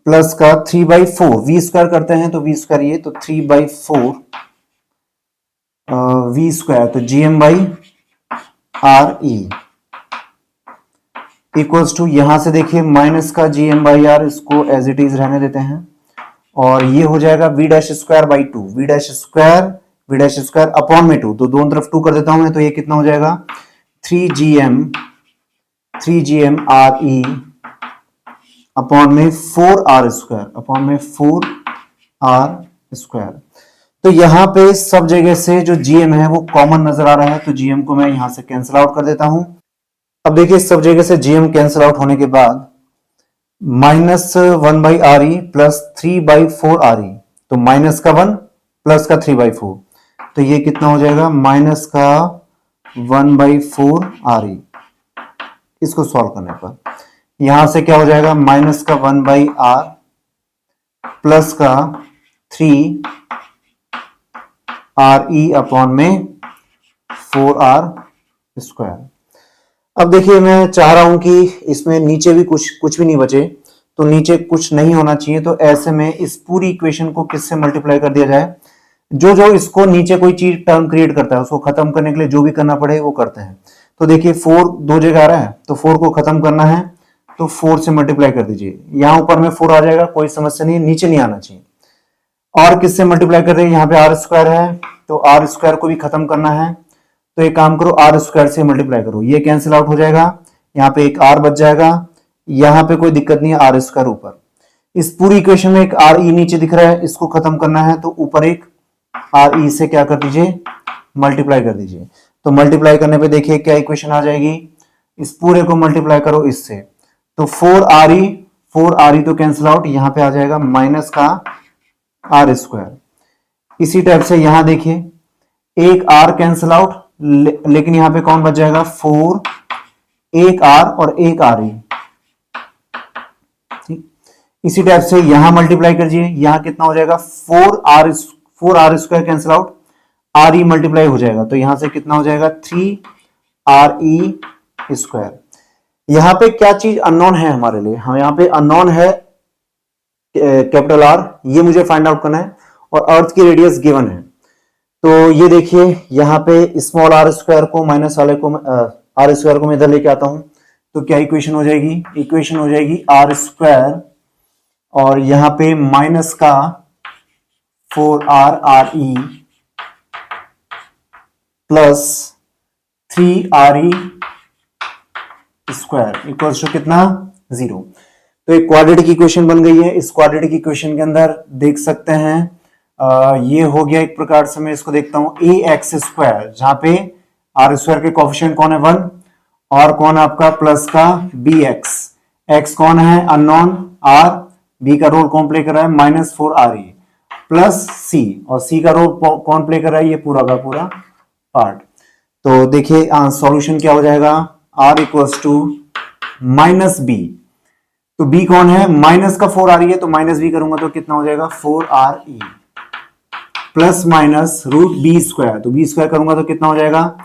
Speaker 1: plus का 3/4, वी स्क्वायर करते हैं तो वी स्क्वायर ये, तो 3/4 वी स्क्वायर, तो gm by R E equals to, यहां से देखिए माइनस का gm बाई आर, इसको एज इट इज रहने देते हैं, और ये हो जाएगा V dash square by 2, V dash square upon में 2, तो दोनों तरफ 2 कर देता हूं मैं, तो ये कितना हो जाएगा 3gm आर ई अपॉन में 4r स्क्वायर, अपॉन में 4r स्क्वायर। तो यहां पे सब जगह से जो gm है वो कॉमन नजर आ रहा है, तो gm को मैं यहां से कैंसिल आउट कर देता हूं। अब देखिए सब जगह से gm कैंसिल आउट होने के बाद -1/re प्लस 3/4re, तो माइनस का 1 प्लस का 3/4, तो ये कितना हो जाएगा माइनस का 1/4re। इसको सॉल्व करने पर यहां से क्या हो जाएगा माइनस का 1/r प्लस का 3re अपॉन में 4r स्क्वायर। अब देखिए मैं चाह रहा हूं कि इसमें नीचे भी कुछ भी नहीं बचे, तो नीचे कुछ नहीं होना चाहिए, तो ऐसे में इस पूरी इक्वेशन को किससे मल्टीप्लाई कर दिया जाए, जो जो इसको नीचे कोई चीज टर्म क्रिएट करता है उसको खत्म करने के लिए जो भी करना पड़े वो करते हैं। तो देखिए 4 दो जगह आ रहा है, तो 4 को खत्म करना है तो 4 से मल्टीप्लाई कर दीजिए, यहां ऊपर में 4 आ जाएगा, कोई समस्या नहीं है, नीचे नहीं आना चाहिए। और किससे मल्टीप्लाई कर रहे हैं, यहाँ पे आर स्क्वायर है, तो आर स्क्वायर को भी खत्म करना है, तो एक काम करो आर स्क्वायर से मल्टीप्लाई करो, ये कैंसिल आउट हो जाएगा, यहाँ पे एक आर बच जाएगा, यहाँ पे कोई दिक्कत नहीं है, आर स्क्वायर ऊपर। इस पूरी इक्वेशन में एक आर ई नीचे दिख रहा है, इसको खत्म करना है तो ऊपर एक आर ई से क्या कर दीजिए मल्टीप्लाई कर दीजिए। तो मल्टीप्लाई करने पे देखिए क्या इक्वेशन आ जाएगी, इस पूरे को मल्टीप्लाई करो इससे, तो 4re तो कैंसिल आउट, यहां पे आ जाएगा माइनस का आर स्क्वायर। इसी टाइप से यहां देखिए एक आर कैंसिल आउट, लेकिन यहां पे कौन बच जाएगा 4, एक आर और एक आर ई, ठीक। इसी टाइप से यहां मल्टीप्लाई करिए, यहां कितना हो जाएगा 4r square cancel out, R E multiply हो जाएगा, तो यहां से कितना हो जाएगा 3re स्क्वायर। यहां पे क्या चीज अननोन है हमारे लिए, हम यहां पे अननोन है कैपिटल आर, ये मुझे फाइंड आउट करना है, और अर्थ की रेडियस गिवन है। तो ये देखिए यहाँ पे स्मॉल आर स्क्वायर को माइनस वाले को आर स्क्वायर को मैं इधर लेके आता हूं, तो क्या इक्वेशन हो जाएगी, इक्वेशन हो जाएगी आर स्क्वायर और यहाँ पे माइनस का 4re plus 3re square equals to कितना 0। तो एक क्वाड्रेटिक इक्वेशन बन गई है। इस क्वाड्रेटिक इक्वेशन के अंदर देख सकते हैं ये हो गया एक प्रकार से, मैं इसको देखता हूं ए एक्स स्क्वायर, जहां पे आर स्क्वायर के कोफिशिएंट कौन है 1 और कौन आपका प्लस का बी एक्स, एक्स कौन है अननोन आर, बी का रोल कौन प्ले कर रहा है -4re प्लस सी, और सी का रोल कौन प्ले कर रहा है ये पूरा का पूरा पार्ट। तो देखिए सॉल्यूशन क्या हो जाएगा r equals to minus B, तो b कौन है माइनस का 4re है, तो माइनस बी करूंगा तो कितना हो जाएगा 4re plus minus root B square, तो बी स्क्वायर करूंगा तो कितना हो जाएगा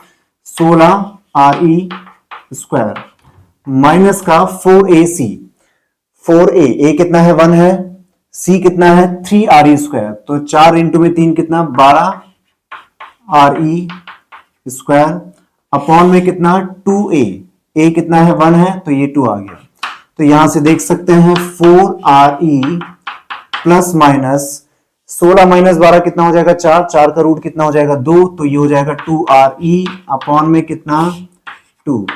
Speaker 1: 16re स्क्वायर माइनस का 4ac, 4a कितना है 1 है, c कितना है 3re स्क्वायर, तो 4 इंटू में 3 कितना 12re स्क्वायर अपॉन में कितना 2a, a कितना है 1 है तो ये 2 आ गया। तो यहां से देख सकते हैं 4re प्लस माइनस 16 माइनस 12 कितना हो जाएगा 4, 4 का रूट कितना हो जाएगा 2, तो ये हो जाएगा 2re अपॉन में कितना 2।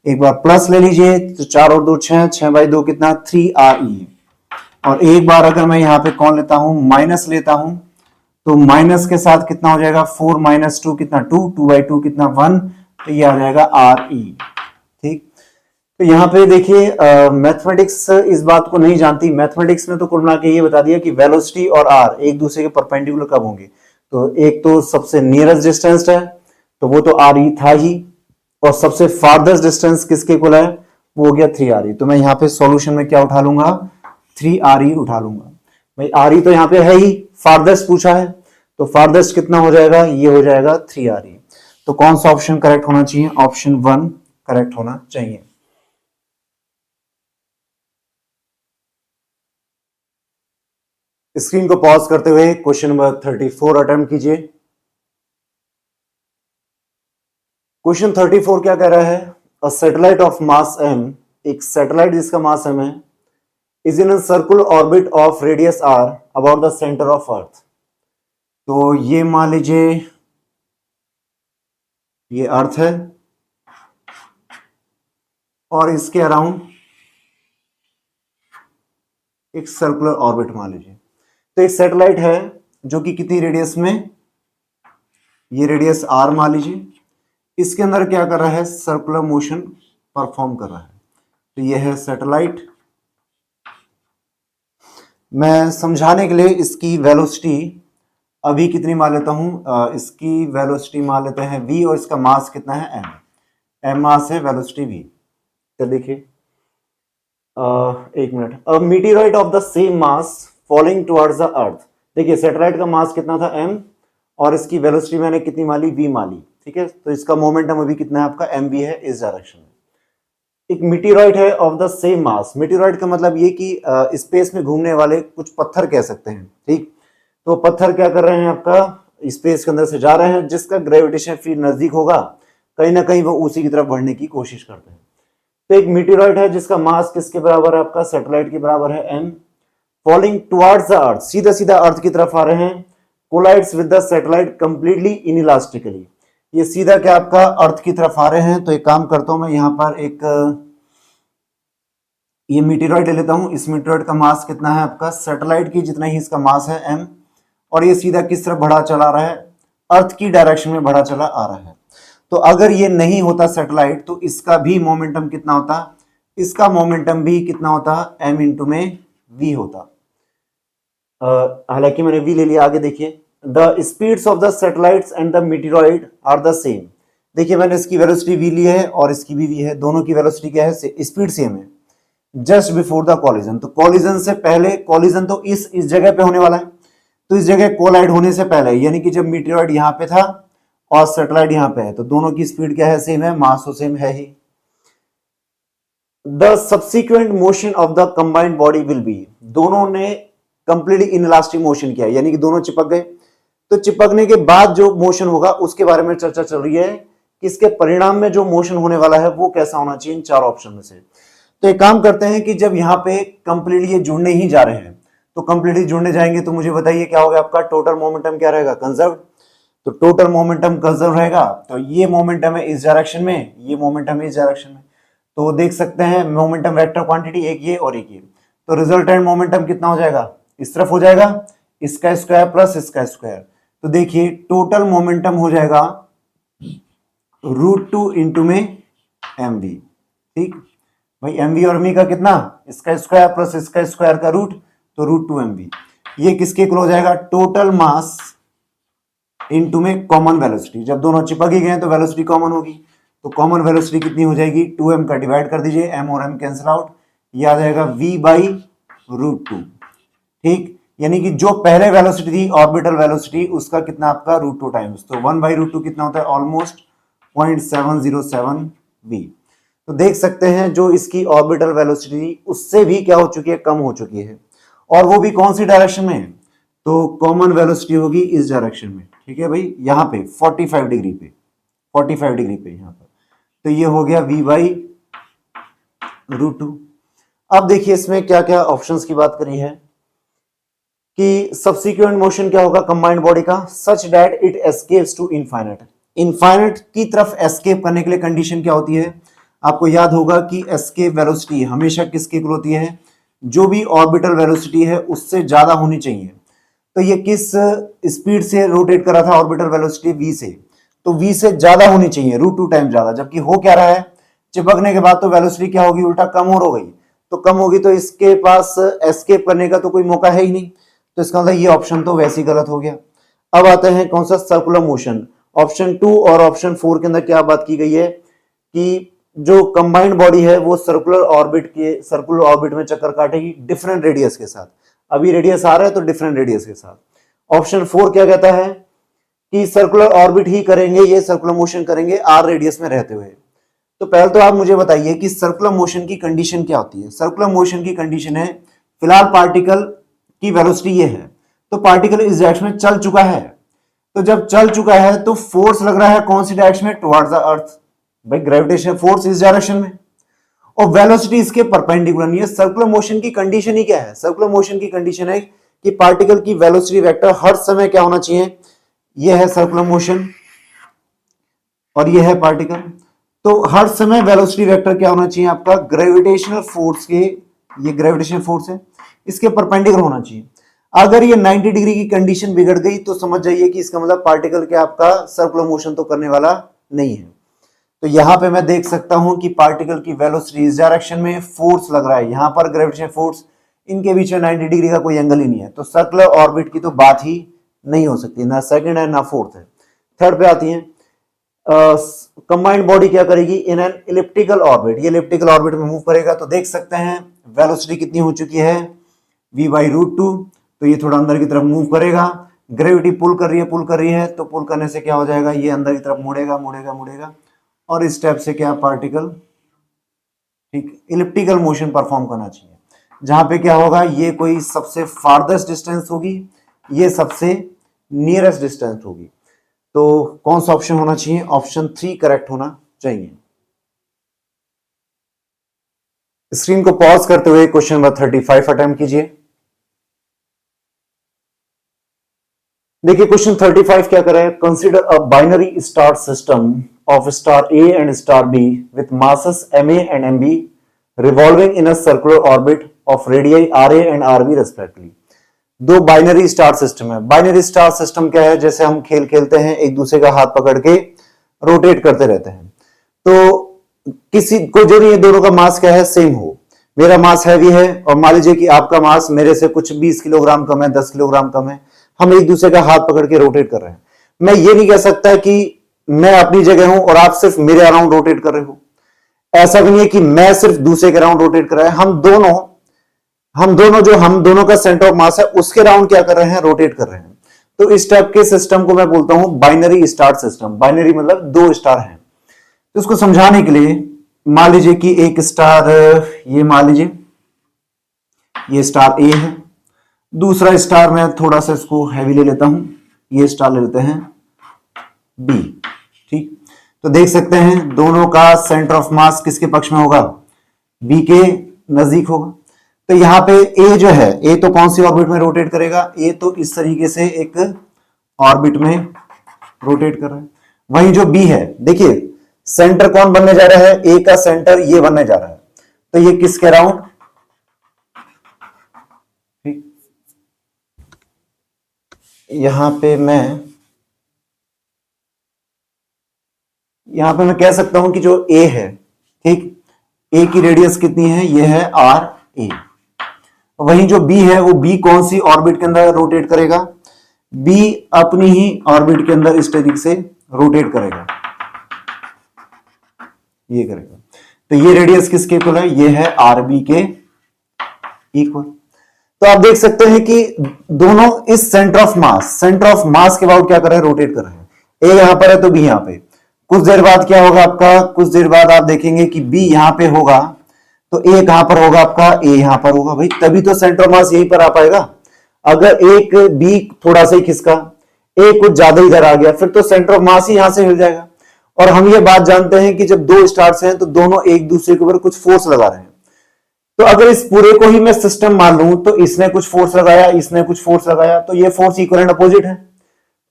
Speaker 1: एक बार प्लस ले लीजिए तो 4 और 2 6, 6/2 कितना 3re, और एक बार अगर मैं यहाँ पे कौन लेता हूं माइनस लेता हूं तो माइनस के साथ कितना हो जाएगा, 4 माइनस 2 कितना 2, 2/2 कितना 1, तो ये आ जाएगा आर ई। ठीक, तो यहाँ पे देखिए मैथमेटिक्स इस बात को नहीं जानती। मैथमेटिक्स ने तो कुल मिला के ये बता दिया कि वेलोसिटी और आर एक दूसरे के परपेंडिकुलर कब होंगे। तो एक तो सबसे नियरेस्ट डिस्टेंस है तो वो तो आर ई था ही, और सबसे फारदेस्ट डिस्टेंस किसके इक्वल है, वो हो गया 3 RE। तो मैं यहाँ पे सॉल्यूशन में क्या उठा लूंगा, 3 RE उठा लूंगा। भाई आर ई तो यहाँ पे है ही, फारदेस्ट पूछा है तो फारदेस्ट कितना हो जाएगा, ये हो जाएगा 3 RE। तो कौन सा ऑप्शन करेक्ट होना चाहिए, ऑप्शन 1 करेक्ट होना चाहिए। स्क्रीन को पॉज करते हुए क्वेश्चन नंबर 34 अटेम्प्ट कीजिए। क्वेश्चन 34 क्या कह रहा है, a satellite of mass m, एक सैटेलाइट जिसका मास m है, is in a circular orbit of radius r about the centre of अर्थ। तो ये मान लीजिए ये अर्थ है और इसके अराउंड एक सर्कुलर ऑर्बिट मान लीजिए। तो एक सैटेलाइट है जो कि कितनी रेडियस में, ये रेडियस r मान लीजिए, इसके अंदर क्या कर रहा है, सर्कुलर मोशन परफॉर्म कर रहा है। तो ये है सैटेलाइट। मैं समझाने के लिए इसकी वेलोसिटी अभी कितनी मान लेता हूं, इसकी वेलोसिटी मान लेते हैं v और इसका मास कितना है m मास है, वेलोसिटी v। तो देखिए एक minute, a meteorite of the same mass falling towards the earth. देखिए सैटेलाइट का मास कितना था m और इसकी वेलोसिटी मैंने कितनी माली, v माली। ठीक है, तो इसका मोमेंटम अभी कितना है आपका, mv है इस डायरेक्शन में। एक मीटियोराइट है of the same mass, meteorite का मतलब ये कि स्पेस में घूमने वाले कुछ पत्थर कह सकते हैं। ठीक, तो पत्थर क्या कर रहे हैं आपका, स्पेस के अंदर से जा रहे हैं, जिसका ग्रेविटेशन फील्ड नजदीक होगा कहीं ना कहीं वो उसी की तरफ बढ़ने की कोशिश करते हैं। तो एक मीटियोराइट है जिसका मास किसके बराबर है आपका, सैटेलाइट के बराबर है m, falling towards the earth, सीधा सीधा अर्थ की तरफ आ रहे हैं, collides with the satellite completely inelastically, ये सीधा क्या आपका अर्थ की तरफ आ रहे हैं। तो एक काम करता हूं मैं यहाँ पर एक ये मीटियोराइट ले लेता हूं। इस मीटियोराइट का मास कितना है आपका, सैटेलाइट की जितना ही इसका मास है m, और ये सीधा किस तरफ बढ़ा चला रहा है, अर्थ की डायरेक्शन में बढ़ा चला आ रहा है। तो अगर ये नहीं होता सैटेलाइट तो इसका भी मोमेंटम कितना होता, इसका मोमेंटम भी कितना होता, m इंटू में v होता। हालांकि मैंने v ले लिया, आगे देखिए, the speeds of the satellites and the meteoroid are the same. देखिए मैंने इसकी वेलोसिटी v ली है और इसकी भी v है, दोनों की वेलोसिटी क्या है, स्पीड सेम है। जस्ट बिफोर द कॉलिजन, तो कॉलिजन से पहले, कॉलिजन तो इस जगह पे होने वाला है, तो इस जगह कोलाइड होने से पहले, यानी कि जब मीटियोराइड यहाँ पे था और सैटेलाइट यहाँ पे है, तो दोनों की स्पीड क्या है, सेम है, मास तो सेम है ही। The subsequent motion of the combined body will be, दोनों ने कंप्लीटली इनइलास्टिक मोशन किया, यानी कि दोनों चिपक गए। तो चिपकने के बाद जो मोशन होगा उसके बारे में चर्चा चल रही है कि इसके परिणाम में जो मोशन होने वाला है वो कैसा होना चाहिए इन चार ऑप्शन में से। तो एक काम करते हैं कि जब यहाँ पे कंप्लीटली ये जुड़ने ही जा रहे हैं, तो कंप्लीटली जुड़ने जाएंगे तो मुझे बताइए क्या होगा आपका, टोटल मोमेंटम क्या रहेगा, कंजर्व। तो टोटल मोमेंटम कंजर्व रहेगा, तो ये मोमेंटम है इस डायरेक्शन में, ये मोमेंटम है इस डायरेक्शन में। तो देख सकते हैं मोमेंटम वेक्टर क्वांटिटी एक ये और एक ये, तो रिजल्टेंट मोमेंटम कितना हो जाएगा, इस तरफ हो जाएगा, इसका स्क्वायर प्लस इसका स्क्वायर। तो देखिए टोटल मोमेंटम हो जाएगा √2 इंटू में mv। ठीक भाई, mv और m का कितना, इसका स्क्वायर प्लस इसका स्क्वायर का रूट, तो √2 mv। ये किसके इक्वल हो जाएगा, टोटल मास इंटू में कॉमन वेलोसिटी। जब दोनों चिपक ही गए तो वेलोसिटी कॉमन होगी, तो कॉमन वेलोसिटी कितनी हो जाएगी, 2m का डिवाइड कर दीजिए, m और m कैंसिल आउट, ये आ जाएगा v बाई √2। ठीक, यानी कि जो पहले वेलोसिटी थी ऑर्बिटल वेलोसिटी, उसका कितना आपका √2 टाइम्स, तो 1/√2 कितना होता है, ऑलमोस्ट 0.707 v। तो देख सकते हैं जो इसकी ऑर्बिटल वेलोसिटी उससे भी क्या हो चुकी है, कम हो चुकी है, और वो भी कौन सी डायरेक्शन में, तो कॉमन वेलोसिटी होगी इस डायरेक्शन में। ठीक है भाई, यहाँ पे 45 डिग्री पे, 45 डिग्री पे यहाँ पर, तो ये हो गया v बाई √2। अब देखिए इसमें क्या क्या ऑप्शंस की बात करी है कि सब्सिक्वेंट मोशन क्या होगा कंबाइंड बॉडी का, such that it escapes to infinite. Infinite की तरफ एस्केप करने के लिए कंडीशन क्या होती है, आपको याद होगा कि एस्केप वेलोसिटी हमेशा किसके इक्वल होती है, जो भी ऑर्बिटल वेलोसिटी है उससे ज्यादा होनी चाहिए। तो ये किस स्पीड से रोटेट कर रहा था, ऑर्बिटल वेलोसिटी v से, तो v से ज्यादा होनी चाहिए, √2 टाइम ज्यादा, जबकि हो क्या रहा है, चिपकने के बाद तो वेलोसिटी क्या होगी, उल्टा कम हो गई, तो कम होगी तो इसके पास एस्केप करने का तो कोई मौका है ही नहीं, तो इसका मतलब ये ऑप्शन तो वैसे ही गलत हो गया। अब आते हैं कौन सा, सर्कुलर मोशन। ऑप्शन 2 और ऑप्शन 4 के अंदर क्या बात की गई है कि जो कंबाइंड बॉडी है वो सर्कुलर ऑर्बिट में चक्कर काटेगी डिफरेंट रेडियस के साथ। अभी रेडियस आ रहा है तो डिफरेंट रेडियस के साथ। ऑप्शन 4 क्या कहता है कि सर्कुलर ऑर्बिट ही करेंगे, ये सर्कुलर मोशन करेंगे r रेडियस में रहते हुए। तो पहले तो आप मुझे बताइए कि सर्कुलर मोशन की कंडीशन क्या होती है। सर्कुलर मोशन की कंडीशन है, फिलहाल पार्टिकल की वेलोसिटी ये है, तो पार्टिकल इस डायरेक्शन में चल चुका है, तो जब चल चुका है तो फोर्स लग रहा है कौन सी डायरेक्शन में, टुवर्ड्स द अर्थ, भाई ग्रेविटेशन फोर्स इस डायरेक्शन में, और वेलोसिटी इसके परपेंडिकुलर नहीं है। सर्कुलर मोशन की कंडीशन ही क्या है, सर्कुलर मोशन की कंडीशन है कि पार्टिकल की वेलोसिटी वेक्टर हर समय क्या होना चाहिए, यह है सर्कुलर मोशन और यह है पार्टिकल, तो हर समय वेलोसिटी वेक्टर क्या होना चाहिए आपका, ग्रेविटेशनल फोर्स के, ये ग्रेविटेशनल फोर्स है, इसके परपेंडिकुलर होना चाहिए। अगर ये 90 डिग्री की कंडीशन बिगड़ गई तो समझ जाइए कि इसका मतलब पार्टिकल के आपका सर्कुलर मोशन तो करने वाला नहीं है। तो यहां पे मैं देख सकता हूं कि पार्टिकल की वेलोसिटी इस डायरेक्शन में, फोर्स लग रहा है यहां पर ग्रेविटेशनल फोर्स, इनके बीच में 90 डिग्री का कोई एंगल ही नहीं है, तो सर्कुलर ऑर्बिट की तो बात ही नहीं हो सकती, ना सेकंड है ना फोर्थ है। थर्ड पे आती है, कंबाइंड बॉडी क्या करेगी, इन एन इलिप्टिकल ऑर्बिट, ये इलिप्टिकल ऑर्बिट में मूव करेगा, तो देख सकते हैं वेलोसिटी कितनी हो चुकी है, v/√2, तो ये थोड़ा अंदर की तरफ मूव करेगा, ग्रेविटी पुल कर रही है, तो पुल करने से क्या हो जाएगा, ये अंदर की तरफ मुड़ेगा, और इस स्टेप से क्या पार्टिकल, ठीक, इलिप्टिकल मोशन परफॉर्म करना चाहिए, जहां पे क्या होगा, ये कोई सबसे फारदेस्ट डिस्टेंस होगी, ये सबसे नियरेस्ट डिस्टेंस होगी, तो कौन सा ऑप्शन होना चाहिए, ऑप्शन 3 करेक्ट होना चाहिए। स्क्रीन को पॉज करते हुए क्वेश्चन नंबर 35 अटेम्प्ट कीजिए। देखिए क्वेश्चन 35 क्या कर रहा है, consider a binary star system of star A and star B with masses ma and mb revolving in a circular orbit of radii ra and rb respectively. दो binary star system है। Binary star system क्या है, जैसे हम खेल खेलते हैं, एक दूसरे का हाथ पकड़ के रोटेट करते रहते हैं, तो किसी को जो नहीं, दोनों का मास क्या है, सेम हो, मेरा मास हैवी है और मान लीजिए कि आपका मास मेरे से कुछ 20 किलोग्राम कम है, 10 किलोग्राम कम है, हम एक दूसरे का हाथ पकड़ के रोटेट कर रहे हैं। मैं ये नहीं कह सकता कि मैं अपनी जगह हूं और आप सिर्फ मेरे अराउंड रोटेट कर रहे हो, ऐसा भी नहीं है कि मैं सिर्फ दूसरे के अराउंड रोटेट कर रहा है, हम दोनों का सेंटर ऑफ मास है उसके राउंड क्या कर रहे हैं, रोटेट कर रहे हैं। तो इस टाइप के सिस्टम को मैं बोलता हूं बाइनरी स्टार सिस्टम। बाइनरी मतलब दो स्टार हैं। तो इसको समझाने के लिए मान लीजिए कि एक स्टार, ये मान लीजिए ये स्टार ए है, दूसरा स्टार मैं थोड़ा सा इसको हैवी ले लेता हूं, ये स्टार ले लेते हैं बी, ठीक। तो देख सकते हैं दोनों का सेंटर ऑफ मास किसके पक्ष में होगा, बी के नजदीक होगा। तो यहां पे ए जो है, ए तो कौन सी ऑर्बिट में रोटेट करेगा, ए तो इस तरीके से एक ऑर्बिट में रोटेट कर रहा है। वहीं जो बी है, देखिए सेंटर कौन बनने जा रहा है, ए का सेंटर ये बनने जा रहा है, तो ये किसके अराउंड, ठीक। यहां पे मैं कह सकता हूं कि जो ए है, ठीक, ए की रेडियस कितनी है, ये है आर ए। वहीं जो बी है, वो बी कौन सी ऑर्बिट के अंदर रोटेट करेगा, बी अपनी ही ऑर्बिट के अंदर इस तरीके से रोटेट करेगा, ये करेगा। तो ये रेडियस किसके इक्वल है, ये है आर बी के इक्वल। तो आप देख सकते हैं कि दोनों इस सेंटर ऑफ मास के अबाउट क्या कर रहे हैं, रोटेट कर रहे हैं। ए यहां पर है तो बी यहां पे, कुछ देर बाद क्या होगा आपका, कुछ देर बाद आप देखेंगे कि बी यहां पे होगा, तो ए कहां पर होगा आपका, ए यहां पर होगा, भाई तभी तो सेंटर ऑफ मास यहीं पर आ पाएगा। अगर एक बी थोड़ा सा ही खिसका, ए कुछ ज्यादा इधर आ गया, फिर तो सेंटर ऑफ मास ही यहां से हिल जाएगा। और हम ये बात जानते हैं कि जब दो स्टार्स हैं तो दोनों एक दूसरे के ऊपर कुछ फोर्स लगा रहे हैं। तो अगर इस पूरे को ही मैं सिस्टम मान लूं, तो इसने कुछ फोर्स लगाया, इसने कुछ फोर्स लगाया, तो ये फोर्स इक्वल एंड अपोजिट है।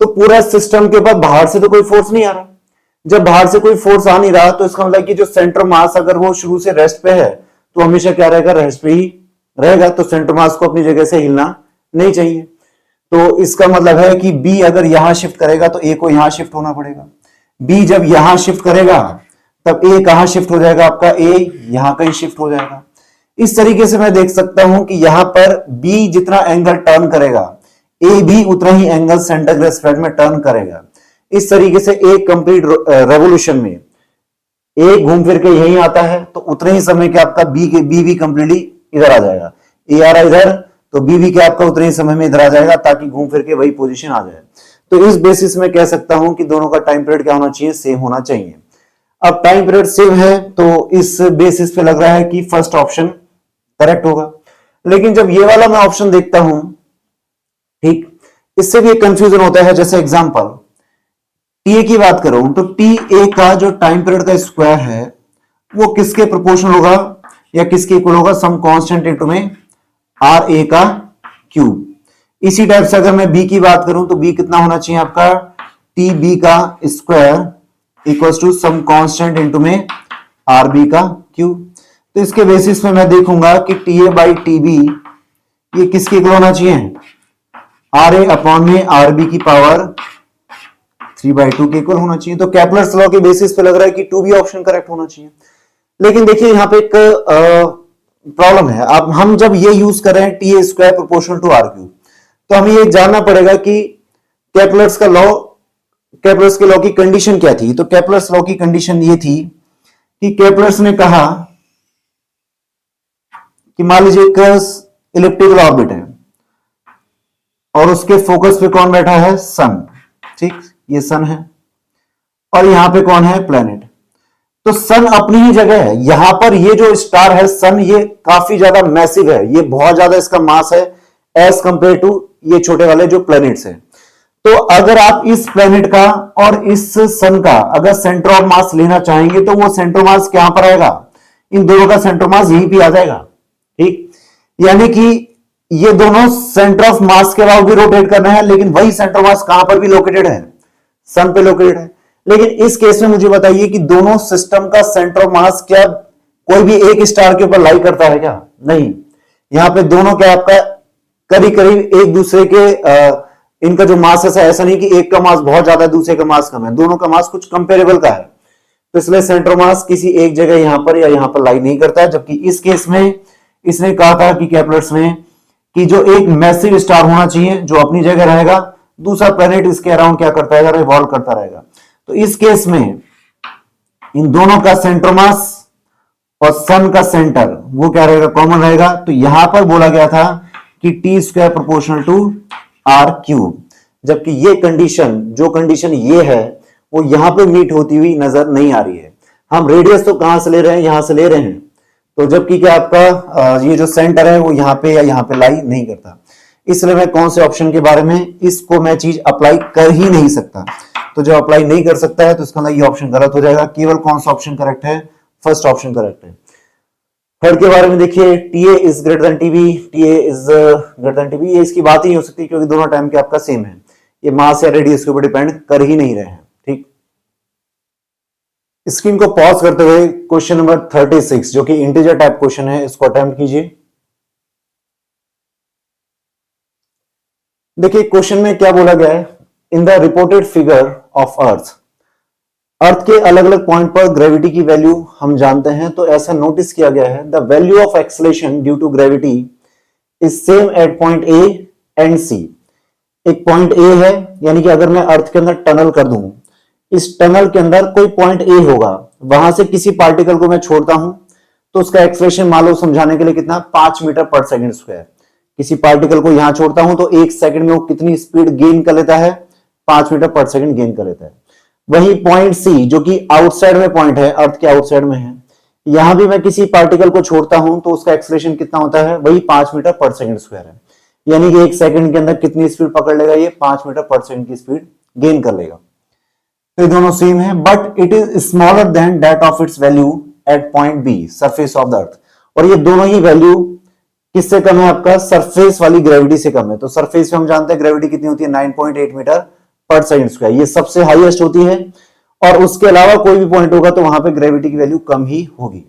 Speaker 1: तो पूरा सिस्टम के ऊपर बाहर से तो कोई फोर्स नहीं आ रहा। जब बाहर से कोई फोर्स आ नहीं रहा, तो इसका मतलब कि जो सेंटर मास अगर वो शुरू से रेस्ट पे है, तो हमेशा क्या रहेगा, रेस्ट पे ही रहेगा। तो सेंटर मास को अपनी जगह से हिलना नहीं चाहिए। तो इसका मतलब है कि बी अगर यहां शिफ्ट करेगा तो ए को यहां शिफ्ट होना पड़ेगा। बी जब यहां शिफ्ट करेगा तब ए कहां शिफ्ट हो जाएगा, आपका ए यहां कहीं शिफ्ट हो जाएगा। इस तरीके से मैं देख सकता हूं कि यहां पर बी जितना एंगल टर्न करेगा ए भी उतना ही एंगल सेंटर स्प्रेड में टर्न करेगा। इस तरीके से एक कंप्लीट रेवोल्यूशन में ए घूम फिर के यही आता है तो उतने ही समय के आपका बी भी कंप्लीटली इधर आ जाएगा। ए आ रहा इधर तो बी भी क्या आपका उतने ही समय में इधर आ जाएगा ताकि घूम फिर के वही पोजीशन आ जाए। तो इस बेसिस में कह सकता हूं कि दोनों का टाइम पीरियड क्या होना चाहिए, सेम होना चाहिए। अब टाइम पीरियड सेम है तो इस बेसिस पे लग रहा है कि फर्स्ट ऑप्शन करेक्ट होगा। लेकिन जब ये वाला मैं ऑप्शन देखता हूं, ठीक, इससे भी एक कंफ्यूजन होता है। जैसे एग्जांपल टी ए की बात करूं तो टी ए का जो टाइम पीरियड का स्क्वायर है वो किसके प्रोपोर्शनल होगा या किसके इक्वल होगा, सम कांस्टेंट इनटू में आर ए का क्यूब। इसी टाइप से अगर मैं बी की बात करूं तो बी कितना होना चाहिए आपका, टी बी का square equals to some constant into में आर बी का क्यूब। तो इसके बेसिस में मैं देखूंगा कि T A by T B ये किसके इक्वल होना चाहिए, आर ए अपॉन में आर बी की पावर 3/2 के इक्वल होना चाहिए। तो केपलर्स लॉ के बेसिस पे लग रहा है कि 2 भी ऑप्शन करेक्ट होना चाहिए। लेकिन देखिए यहां पे एक प्रॉब्लम है। अब हम जब ये यूज कर रहे हैं T A square proportional to R cube तो हमें ये जानना पड़ेगा कि केपलर्स का लॉ, केपलर्स के लॉ की कंडीशन क्या थी। तो केपलर्स लॉ की कंडीशन ये थी कि केपलर्स ने कहा कि मान लीजिए एक इलिप्टिकल ऑर्बिट है और उसके फोकस पे कौन बैठा है, सन, ठीक, ये सन है और यहां पे कौन है, प्लैनेट। तो सन अपनी ही जगह है, यहां पर ये जो स्टार है सन ये काफी ज्यादा मैसिव है, ये बहुत ज्यादा इसका मास है एज कंपेयर टू ये छोटे वाले जो प्लैनेट्स हैं। तो अगर आप इस प्लैनेट का और इस सन का अगर सेंटर ऑफ मास लेना चाहेंगे तो वो सेंटर मास कहां पर आएगा, इन दोनों का सेंटर मास यहीं पे आ जाएगा, ठीक। यानी कि ये दोनों सेंटर ऑफ मास के अलावा भी रोटेट करना है लेकिन वही सेंटर मास कहां पर भी लोकेटेड है, सन पे लोकेटेड है। लेकिन इस केस में मुझे बताइए कि दोनों सिस्टम का सेंटर ऑफ मास क्या कोई भी एक स्टार के ऊपर लाई करता है क्या, नहीं। यहां पे दोनों क्या आपका करीब करीब एक दूसरे के इनका जो मास है ऐसा नहीं कि एक का मास बहुत ज्यादा है दूसरे का मास कम है, दोनों का मास कुछ कंपेरेबल का है। तो इसलिए सेंटर मास किसी एक जगह यहां पर या यहां पर लाई नहीं करता है। जबकि इस केस में इसने कहा था कि केपलर्स ने कि जो एक मैसिव स्टार होना चाहिए जो अपनी जगह रहेगा, दूसरा प्लैनेट इसके अराउंड क्या करता रहेगा, रिवॉल्व करता रहेगा। तो इस केस में इन दोनों का सेंटर मास और सन का सेंटर वो क्या रहेगा, कॉमन रहेगा। तो यहां पर बोला गया था कि T square proportional to R cube. जबकि ये कंडीशन, जो कंडीशन ये है वो यहां पे मीट होती हुई नजर नहीं आ रही है। हम रेडियस तो कहां से ले रहे हैं, यहां से ले रहे हैं। तो जबकि क्या आपका ये जो सेंटर है वो यहां पे या यहां पे लाई नहीं करता। इसलिए मैं कौन से ऑप्शन के बारे में इसको मैं चीज अप्लाई कर ही नहीं सकता। तो जो अप्लाई नहीं कर सकता है तो इसका ये ऑप्शन गलत हो जाएगा। केवल कौन सा ऑप्शन करेक्ट है, फर्स्ट ऑप्शन करेक्ट है। थर्ड के बारे में देखिए, T A is greater than TB, T A is greater than TB, ये इसकी बात ही नहीं हो सकती क्योंकि दोनों टाइम के आपका सेम है। ये मास या रेडियस के ऊपर डिपेंड कर ही नहीं रहे हैं, ठीक। स्क्रीन को पॉज करते हुए क्वेश्चन नंबर 36 जो कि इंटीजर टाइप क्वेश्चन है इसको अटेम्प्ट कीजिए। देखिए क्वेश्चन में क्या बोला गया है, in the reported figure of earth के अलग अलग पॉइंट पर ग्रेविटी की वैल्यू हम जानते हैं। तो ऐसा नोटिस किया गया है, the value of acceleration due to gravity is same at point A and C. एक पॉइंट ए है, यानी कि अगर मैं अर्थ के अंदर टनल कर दूं, इस टनल के अंदर कोई पॉइंट ए होगा, वहां से किसी पार्टिकल को मैं छोड़ता हूं तो उसका एक्सेलरेशन मान लो समझाने के लिए कितना, 5 मीटर पर सेकंड स्क्वायर। किसी पार्टिकल को यहां छोड़ता हूं तो 1 सेकंड में वो कितनी स्पीड गेन कर लेता है, 5 मीटर पर सेकंड गेन कर लेता है। वही पॉइंट सी जो कि आउटसाइड में पॉइंट है, अर्थ के आउटसाइड में है, यहां भी मैं किसी पार्टिकल को छोड़ता हूं तो उसका एक्सेलरेशन कितना होता है, वही 5 मीटर पर सेकंड स्क्वायर है। यानी कि 1 सेकंड के अंदर कितनी स्पीड पकड़ लेगा, ये 5 मीटर पर सेकंड की स्पीड गेन कर लेगा। तो ये दोनों सेम है, but it is smaller than that of its value at point B, surface of the earth. और ये दोनों ही वैल्यू किससे कम है, आपका सरफेस वाली ग्रेविटी से कम है। तो सरफेस पे हम जानते हैं ग्रेविटी कितनी होती है, 9.8 मीटर पर सेकंड स्क्वायर, ये सबसे हाईएस्ट होती है। और उसके अलावा कोई भी पॉइंट होगा तो वहां पे ग्रेविटी की वैल्यू कम ही होगी।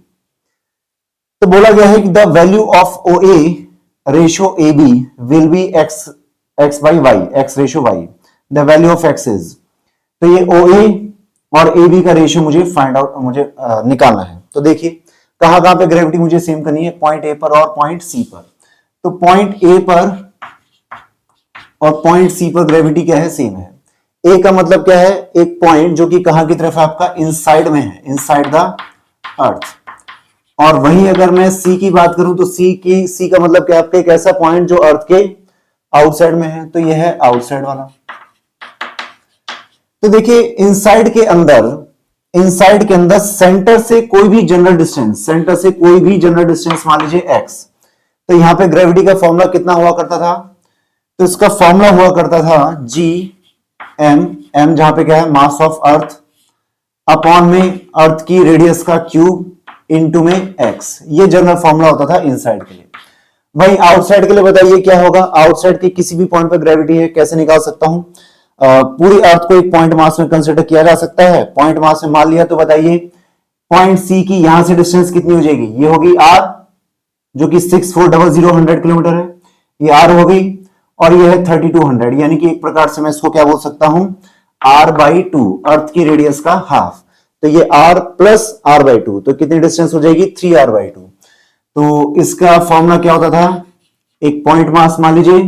Speaker 1: तो बोला गया है कि the value of O A ratio A B will be X x by Y, x ratio Y, the value of x is, तो ये OA और AB का रेशियो मुझे फाइंड आउट, मुझे निकालना है। तो देखिए कहां कहां पे ग्रेविटी मुझे सेम करनी है, पॉइंट A पर और पॉइंट C पर। तो पॉइंट A पर और पॉइंट C पर ग्रेविटी क्या है, सेम है। A का मतलब क्या है, एक पॉइंट जो कि कहां की तरफ है आपका, इनसाइड में है, इनसाइड द अर्थ। और वहीं अगर मैं C की बात करूं तो C का मतलब क्या है, आपका एक ऐसा पॉइंट जो अर्थ के आउटसाइड में है, तो यह है आउटसाइड वाला। तो देखिए इनसाइड के अंदर सेंटर से कोई भी जनरल डिस्टेंस, मान लीजिए x, तो यहां पे ग्रेविटी का फॉर्मूला कितना हुआ करता था, तो इसका फॉर्मूला हुआ करता था m जहां पे क्या है, मास ऑफ अर्थ, अपॉन में अर्थ की रेडियस का क्यूब, इनटू में x, ये जनरल फॉर्मूला होता था इनसाइड के लिए। वही आउटसाइड के लिए बताइए क्या होगा, आउटसाइड के किसी भी पॉइंट पर ग्रेविटी है, कैसे निकाल सकता हूं, पूरी अर्थ को एक पॉइंट मास में कंसीडर किया जा सकता है, पॉइंट मास में मान लिया, तो बताइए पॉइंट सी की यहां से डिस्टेंस कितनी हो जाएगी, ये होगी r, जो कि 6400 किलोमीटर है, ये r हो गई, और ये है 3200, यानी कि एक प्रकार से मैं इसको क्या बोल सकता हूं, r/2, अर्थ की रेडियस का हाफ, तो ये r प्लस r/2, तो कितनी डिस्टेंस हो जाएगी, 3r/2। तो इसका फॉर्मूला क्या होता था, एक पॉइंट मास मान लीजिए,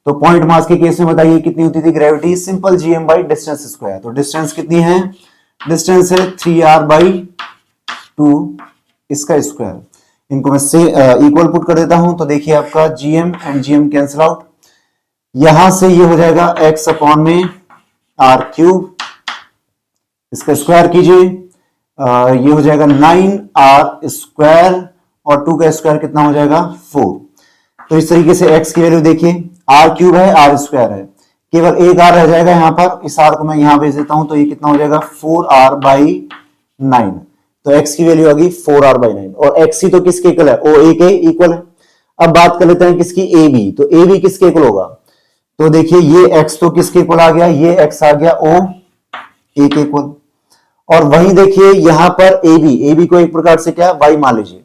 Speaker 1: तो पॉइंट मास के केस में बताइए कितनी होती थी gravity, simple gm by distance square. तो डिस्टेंस कितनी है, डिस्टेंस है 3r/2, इसका स्क्वायर, इनको मैं से इक्वल पुट कर देता हूं, तो देखिए आपका gm and gm cancel out, यहां से ये हो जाएगा x अपॉन में r³, इसका स्क्वायर कीजिए, ये हो जाएगा 9r², और 2 का स्क्वायर कितना हो जाएगा, 4। तो इस तरीके से x की वैल्यू देखिए, r³ है, r² है, केवल एक r रह जाएगा यहां पर, इस r को मैं यहां भेज देता हूं, तो ये कितना हो जाएगा, 4r/9। तो x की वैल्यू आ गई 4r/9, और xc तो किसके इक्वल है, OA के इक्वल है। अब बात कर लेते हैं किसकी, AB, तो AB किसके इक्वल होगा, तो देखिए ये x तो किसके इक्वल आ गया, ये x आ गया OA के इक्वल, और वहीं देखिए यहां पर AB को एक प्रकार से क्या y मान लीजिए,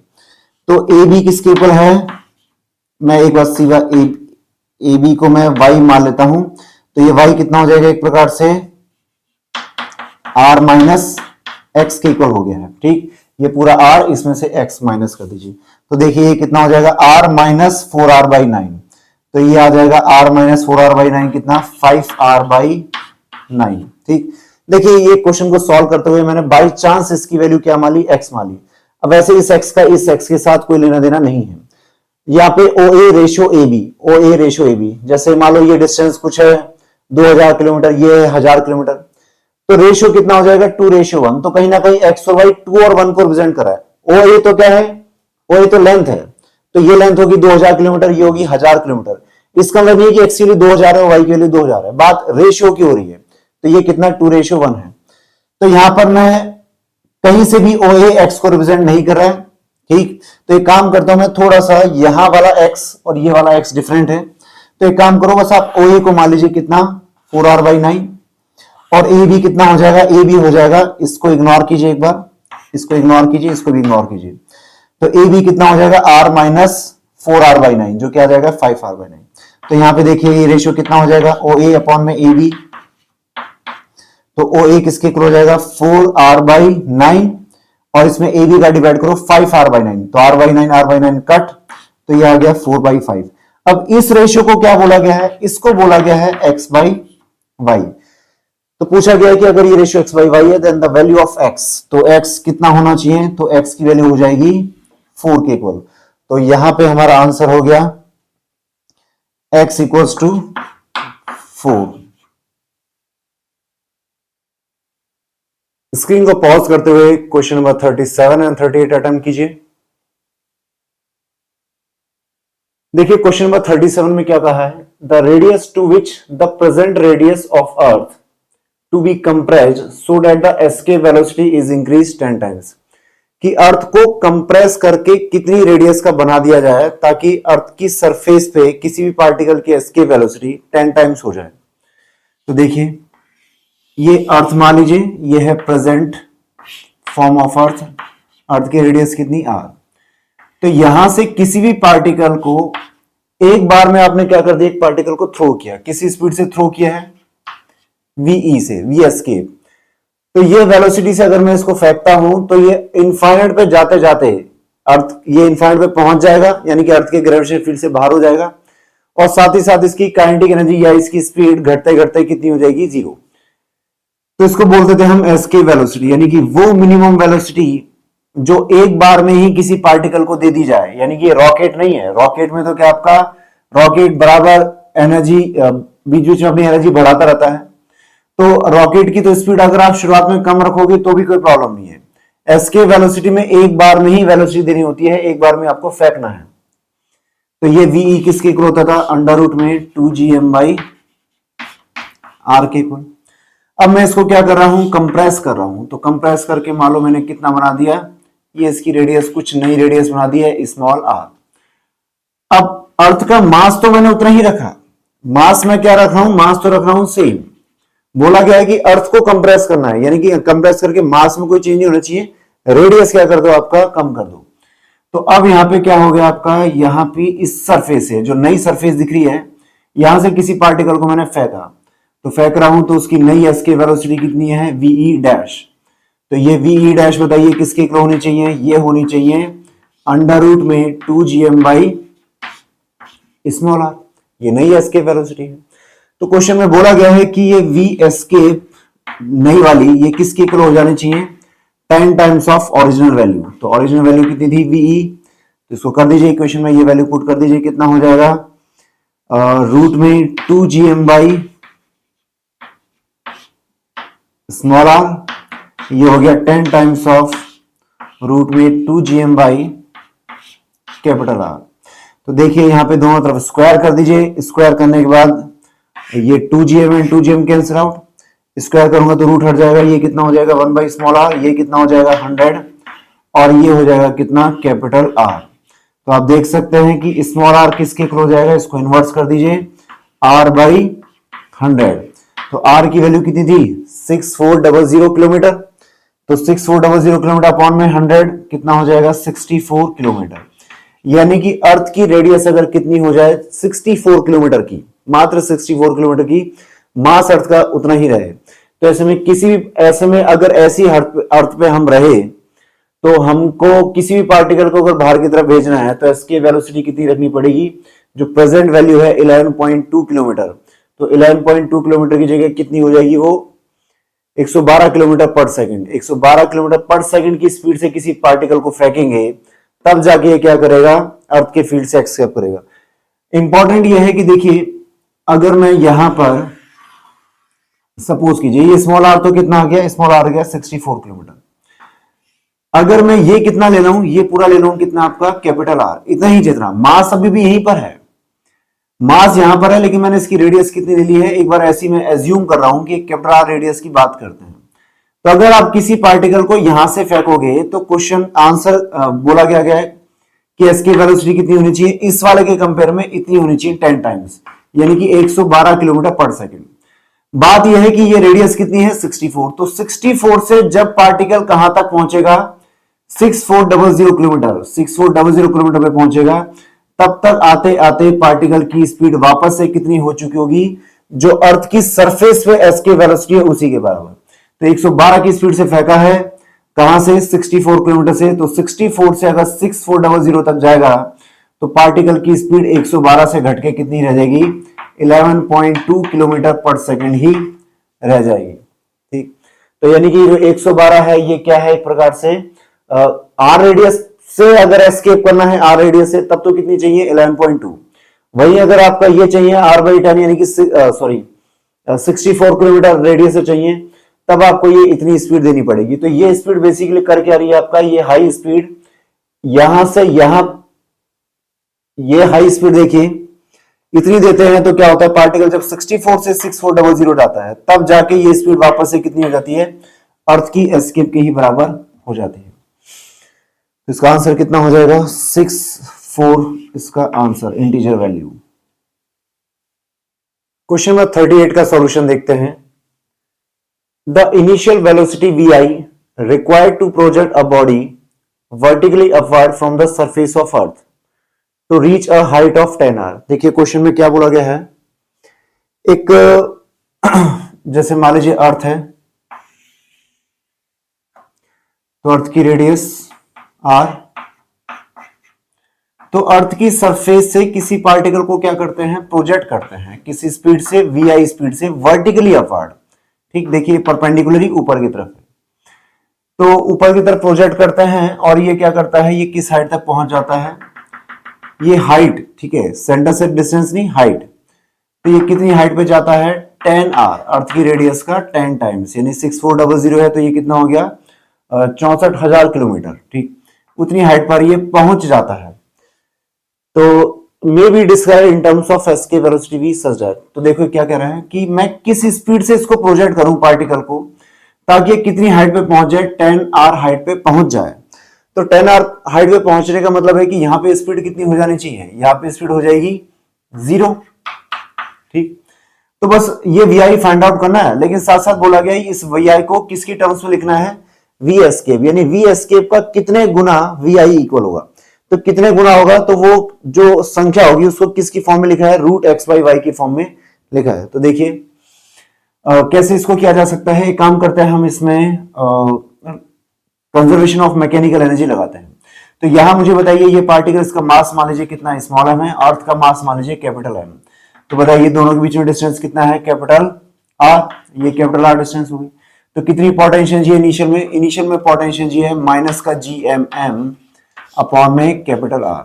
Speaker 1: तो AB किसके इक्वल है, मैं एक बार सीधा AB को मैं y मान लेता हूं, तो ये y कितना हो जाएगा, एक प्रकार से r माइनस एक्स के इक्वल हो गया है, ठीक, ये पूरा r, इसमें से x माइनस कर दीजिए, तो देखिए ये कितना हो जाएगा, r माइनस 4r/9, तो ये आ जाएगा r माइनस 4r/9 कितना, 5r/9, ठीक। देखिए ये क्वेश्चन को सॉल्व करते हुए मैंने बाई चांस इसकी वैल्यू क्या मान ली, x मान ली। अब वैसे इस x का इस x के साथ कोई लेना देना नहीं है, यहाँ पे OA रेशियो AB, जैसे मान लो ये डिस्टेंस कुछ है 2000 किलोमीटर, ये 1000 किलोमीटर, तो रेशियो कितना हो जाएगा, 2:1, तो कहीं ना कहीं x और y 2 और 1 को रिप्रेजेंट कर रहा है। OA तो क्या है, OA तो लेंथ है, तो ये लेंथ होगी 2000 किलोमीटर, ये होगी 1000 किलोमीटर, इसका मतलब ये कि x के लिए 2000 है, y के लिए 2000 है, बात रेशियो की हो रही है, तो ये कितना 2:1 है। तो यहां पर मैं कहीं से भी OA x को रिप्रेजेंट नहीं कर रहा है, ठीक। तो एक काम करता हूं मैं, थोड़ा सा यहां वाला x और ये वाला x डिफरेंट है, तो एक काम करो, बस आप OA को मान लीजिए कितना, 4r/9, और AB कितना हो जाएगा, AB हो जाएगा, इसको इग्नोर कीजिए एक बार, इसको इग्नोर कीजिए, इसको भी इग्नोर कीजिए, तो AB कितना हो जाएगा, r माइनस 4r/9, जो क्या आ जाएगा, 5r/9। तो यहां पे देखिए ये रेशियो कितना हो जाएगा, OA अपॉन में AB, तो OA किसके इक्वल हो जाएगा, 4r/9, और इसमें AB का डिवाइड करो 5r/9, तो r/9 कट, तो ये आ गया 4/5। अब इस रेशियो को क्या बोला गया है, इसको बोला गया है x/y। तो पूछा गया है कि अगर ये रेशियो x/y है, then the value of x, तो x कितना होना चाहिए, तो x की वैल्यू हो जाएगी 4 के इक्वल। तो यहां पे हमारा आंसर हो गया x इक्वल्स टू 4। स्क्रीन को पॉज करते हुए क्वेश्चन नंबर 37 एंड 38 अटेम्प्ट कीजिए। देखिए क्वेश्चन नंबर 37 में क्या कहा है, the radius to which the present radius of earth to be compressed so that the escape velocity is increase 10 times, कि अर्थ को कंप्रेस करके कितनी रेडियस का बना दिया जाए ताकि अर्थ की सरफेस पे किसी भी पार्टिकल की एस्केप वेलोसिटी 10 टाइम्स हो जाए। तो देखिए ये अर्थ मान लीजिए, ये है प्रेजेंट फॉर्म ऑफ अर्थ, अर्थ की रेडियस कितनी r, तो यहां से किसी भी पार्टिकल को एक बार में आपने क्या कर दिया, एक पार्टिकल को थ्रो किया, किसी स्पीड से थ्रो किया है, वीई से, वी एस्केप। तो ये वेलोसिटी से अगर मैं इसको फेंकता हूं तो ये इनफाइनाइट पे जाते जाते अर्थ, ये इनफाइनाइट पे पहुंच जाएगा, यानी कि अर्थ के ग्रेविटेशनल फील्ड से बाहर हो जाएगा, और साथ ही साथ इसकी काइनेटिक एनर्जी या इसकी स्पीड घटते घटते कितनी हो जाएगी, 0। तो इसको बोलते थे हम एस्केप वेलोसिटी, यानी कि वो मिनिमम वेलोसिटी जो एक बार में ही किसी पार्टिकल को दे दी जाए। यानी कि रॉकेट नहीं है, रॉकेट में तो क्या आपका रॉकेट बराबर एनर्जी बीच बीच में अपनी एनर्जी बढ़ाता रहता है, तो रॉकेट की तो स्पीड अगर आप शुरुआत में कम रखोगे तो भी कोई प्रॉब्लम नहीं है। एस्केप वेलोसिटी में एक बार में ही वेलोसिटी देनी होती है, एक बार में आपको फेंकना है। तो ये वीई किसके इक्वल होता था, अंडर रूट में 2gm बाई आर के इक्वल। अब मैं इसको क्या कर रहा हूं, कंप्रेस कर रहा हूं। तो कंप्रेस करके मान लो मैंने कितना बना दिया, ये इसकी रेडियस, कुछ नई रेडियस बना दी है, स्मॉल आर। अब अर्थ का मास तो मैंने उतना ही रखा, मास में क्या रख रहा हूं, मास तो रख रहा हूं सेम। बोला गया है कि अर्थ को कंप्रेस करना है, यानी कि कंप्रेस करके मास में कोई चेंज नहीं होना चाहिए, रेडियस क्या कर दो आपका, कम कर दो। तो अब यहां पे क्या हो गया आपका, यहां पे इस सरफेस से जो नई सरफेस दिख रही है, यहां से किसी पार्टिकल को मैंने फेंका, तो फेंक रहा हूं तो उसकी नई एस्केप वेलोसिटी कितनी है, वीई डैश। तो ये वीई डैश बताइए किसके इक्वल होनी चाहिए, ये होनी चाहिए अंडर रूट में 2gm बाई स्मॉल आर, ये नई एस्केप वेलोसिटी है। तो क्वेश्चन में बोला गया है कि ये वी एस्केप नई वाली ये किसके इक्वल हो जानी चाहिए, 10 टाइम्स ऑफ ओरिजिनल वैल्यू। तो ओरिजिनल वैल्यू कितनी थी, वीई, तो इसको कर दीजिए इक्वेशन में, ये वैल्यू पुट कर दीजिए, कितना हो जाएगा, रूट में 2gm बाई स्मॉल आर, ये हो गया 10 टाइम्स ऑफ रूट में 2gm बाई कैपिटल आर। तो देखिए यहां पे दोनों तरफ स्क्वायर कर दीजिए, स्क्वायर करने के बाद ये 2gm and 2gm cancel out, square करूंगा तो रूट हट जाएगा, ये कितना हो जाएगा 1 बाई स्मॉल आर, ये कितना हो जाएगा 100, और ये हो जाएगा कितना, कैपिटल आर। तो आप देख सकते हैं कि स्मॉल आर किसके इक्वल हो जाएगा, इसको इन्वर्स कर दीजिए, आर बाई 100। तो आर की वैल्यू कितनी थी, 6400 किलोमीटर, तो 6400 किलोमीटर अपॉन में 100 कितना हो जाएगा, 64 किलोमीटर। यानी कि अर्थ की रेडियस अगर कितनी हो जाए 64 किलोमीटर की, मात्र 64 किलोमीटर की, मास अर्थ का उतना ही रहे, तो ऐसे में किसी भी, ऐसे में अगर ऐसी अर्थ पे हम रहे तो हमको किसी भी पार्टिकल को अगर बाहर की तरफ भेजना है तो इसकी वेलोसिटी कितनी रखनी पड़ेगी, जो प्रेजेंट वैल्यू है 11.2 किलोमीटर, तो 11.2 किलोमीटर की जगह कितनी हो जाएगी, वो 112 किलोमीटर पर सेकंड। 112 किलोमीटर पर सेकंड की स्पीड से किसी पार्टिकल को फेंकेंगे तब जाके ये क्या करेगा, अर्थ के फील्ड से एक्सेप्ट करेगा। इंपॉर्टेंट ये है कि देखिए अगर मैं यहां पर सपोज कीजिए ये स्मॉल आर तो कितना आ गया, स्मॉल आर आ गया 64 किलोमीटर, अगर मैं ये कितना ले लूं, ये पूरा ले लूं कितना आपका, कैपिटल आर, इतना ही जितना, मास अभी भी यहीं पर है, मास यहां पर है, लेकिन मैंने इसकी रेडियस कितनी ले ली है, एक बार ऐसी मैं एज्यूम कर रहा हूं कि कैपिटल आर रेडियस की बात करते हैं। तो अगर आप किसी पार्टिकल को यहां से फेंकोगे तो क्वेश्चन आंसर बोला गया है कि इसकी वेलोसिटी कितनी होनी चाहिए, इस वाले के कंपेयर में इतनी होनी चाहिए 10 टाइम्स, यानी कि 112 किलोमीटर पर सेकंड। बात यह है कि ये रेडियस कितनी है 64, तो 64 से जब पार्टिकल कहां तक पहुंचेगा, 6400 किलोमीटर, 6400 किलोमीटर पे पहुंचेगा, तब तक आते आते पार्टिकल की स्पीड वापस से कितनी हो चुकी होगी, जो अर्थ की सरफेस पे एस्केप वेलोसिटी है उसी के बराबर। तो 112 की स्पीड से फेंका है, कहां से, 64 किलोमीटर से, तो 64 से अगर 6400 तक जाएगा तो पार्टिकल की स्पीड 112 से घटके कितनी रह जाएगी, 11.2 किलोमीटर पर सेकंड ही रह जाएगी। ठीक, तो यानी कि जो 112 है ये क्या है, एक प्रकार से आर रेडियस से अगर एस्केप करना है आर रेडियस से तब तो कितनी चाहिए, 11.2। वही अगर आपका ये चाहिए आर बाई 10 यानी कि 64 किलोमीटर रेडियस से चाहिए, तब आपको ये इतनी स्पीड देनी पड़ेगी। तो ये स्पीड बेसिकली कर क्या रही है आपका, ये हाई स्पीड, यहां से यहां ये हाई स्पीड देखिए इतनी देते हैं तो क्या होता है, पार्टिकल जब 64 से 6400 जाता है तब जाके ये स्पीड वापस से कितनी हो जाती है, अर्थ की एस्केप के ही बराबर हो जाती है। तो इसका आंसर कितना हो जाएगा, 64 इसका answer, integer value. Question number 38 का सॉल्यूशन देखते हैं। The initial velocity vi required to project a body vertically upward from the surface of earth to reach a height of 10 r। देखिए क्वेश्चन में क्या बोला गया है, एक जैसे मान लीजिए अर्थ है, तो अर्थ की रेडियस r, तो अर्थ की सरफेस से किसी पार्टिकल को क्या करते हैं, प्रोजेक्ट करते हैं किसी स्पीड से, vi स्पीड से वर्टिकली अपवर्ड। ठीक, देखिए परपेंडिकुलरली ऊपर की तरफ, तो ऊपर की तरफ प्रोजेक्ट करते हैं और ये क्या करता है, ये किस हाइट तक पहुंच जाता है, ये हाइट, ठीक है, सेंटर से डिस्टेंस नहीं, हाइट। तो ये कितनी हाइट पे जाता है, 10 r, अर्थ की रेडियस का 10 टाइम्स, यानी 6400 है, तो ये कितना हो गया, 64,000 किलोमीटर। ठीक, उतनी हाइट पर ये पहुंच जाता है। तो may be describe in terms of escape velocity V such that. तो देखो क्या कह रहा है कि मैं किस स्पीड से इसको प्रोजेक्ट करूं पार्टिकल को, ताकि ये कितनी हाइट पे पहुंच जाए, 10 r हाइट पे पहुंच जाए। तो 10 r हाइट पे पहुंचने का मतलब है कि यहां पे स्पीड कितनी हो जानी चाहिए, यहां पे स्पीड हो जाएगी 0। ठीक, तो बस ये vi फाइंड आउट करना है, लेकिन साथ साथ बोला गया इस vi को किसकी टर्म्स में लिखना है, v एस्केप, यानी v एस्केप का कितने गुना vi इक्वल होगा। तो कितने गुना होगा, तो वो जो संख्या होगी उसको किसकी फॉर्म में लिखा है, √x/y की फॉर्म में लिखा है। तो देखिए कैसे इसको किया जा सकता है, एक काम करते हैं हम इसमें कंजर्वेशन ऑफ मैकेनिकल एनर्जी लगाते हैं। तो यहां मुझे बताइए, ये पार्टिकल, इसका मास मान लीजिए कितना, स्मॉल m है, अर्थ का मास मान लीजिए कैपिटल M। तो बताइए दोनों के बीच में डिस्टेंस कितना है, कैपिटल R, ये कैपिटल R डिस्टेंस होगी। तो कितनी पोटेंशियल जी इनिशियल में, इनिशियल में पोटेंशियल जी है माइनस का GMM अपॉन में कैपिटल R,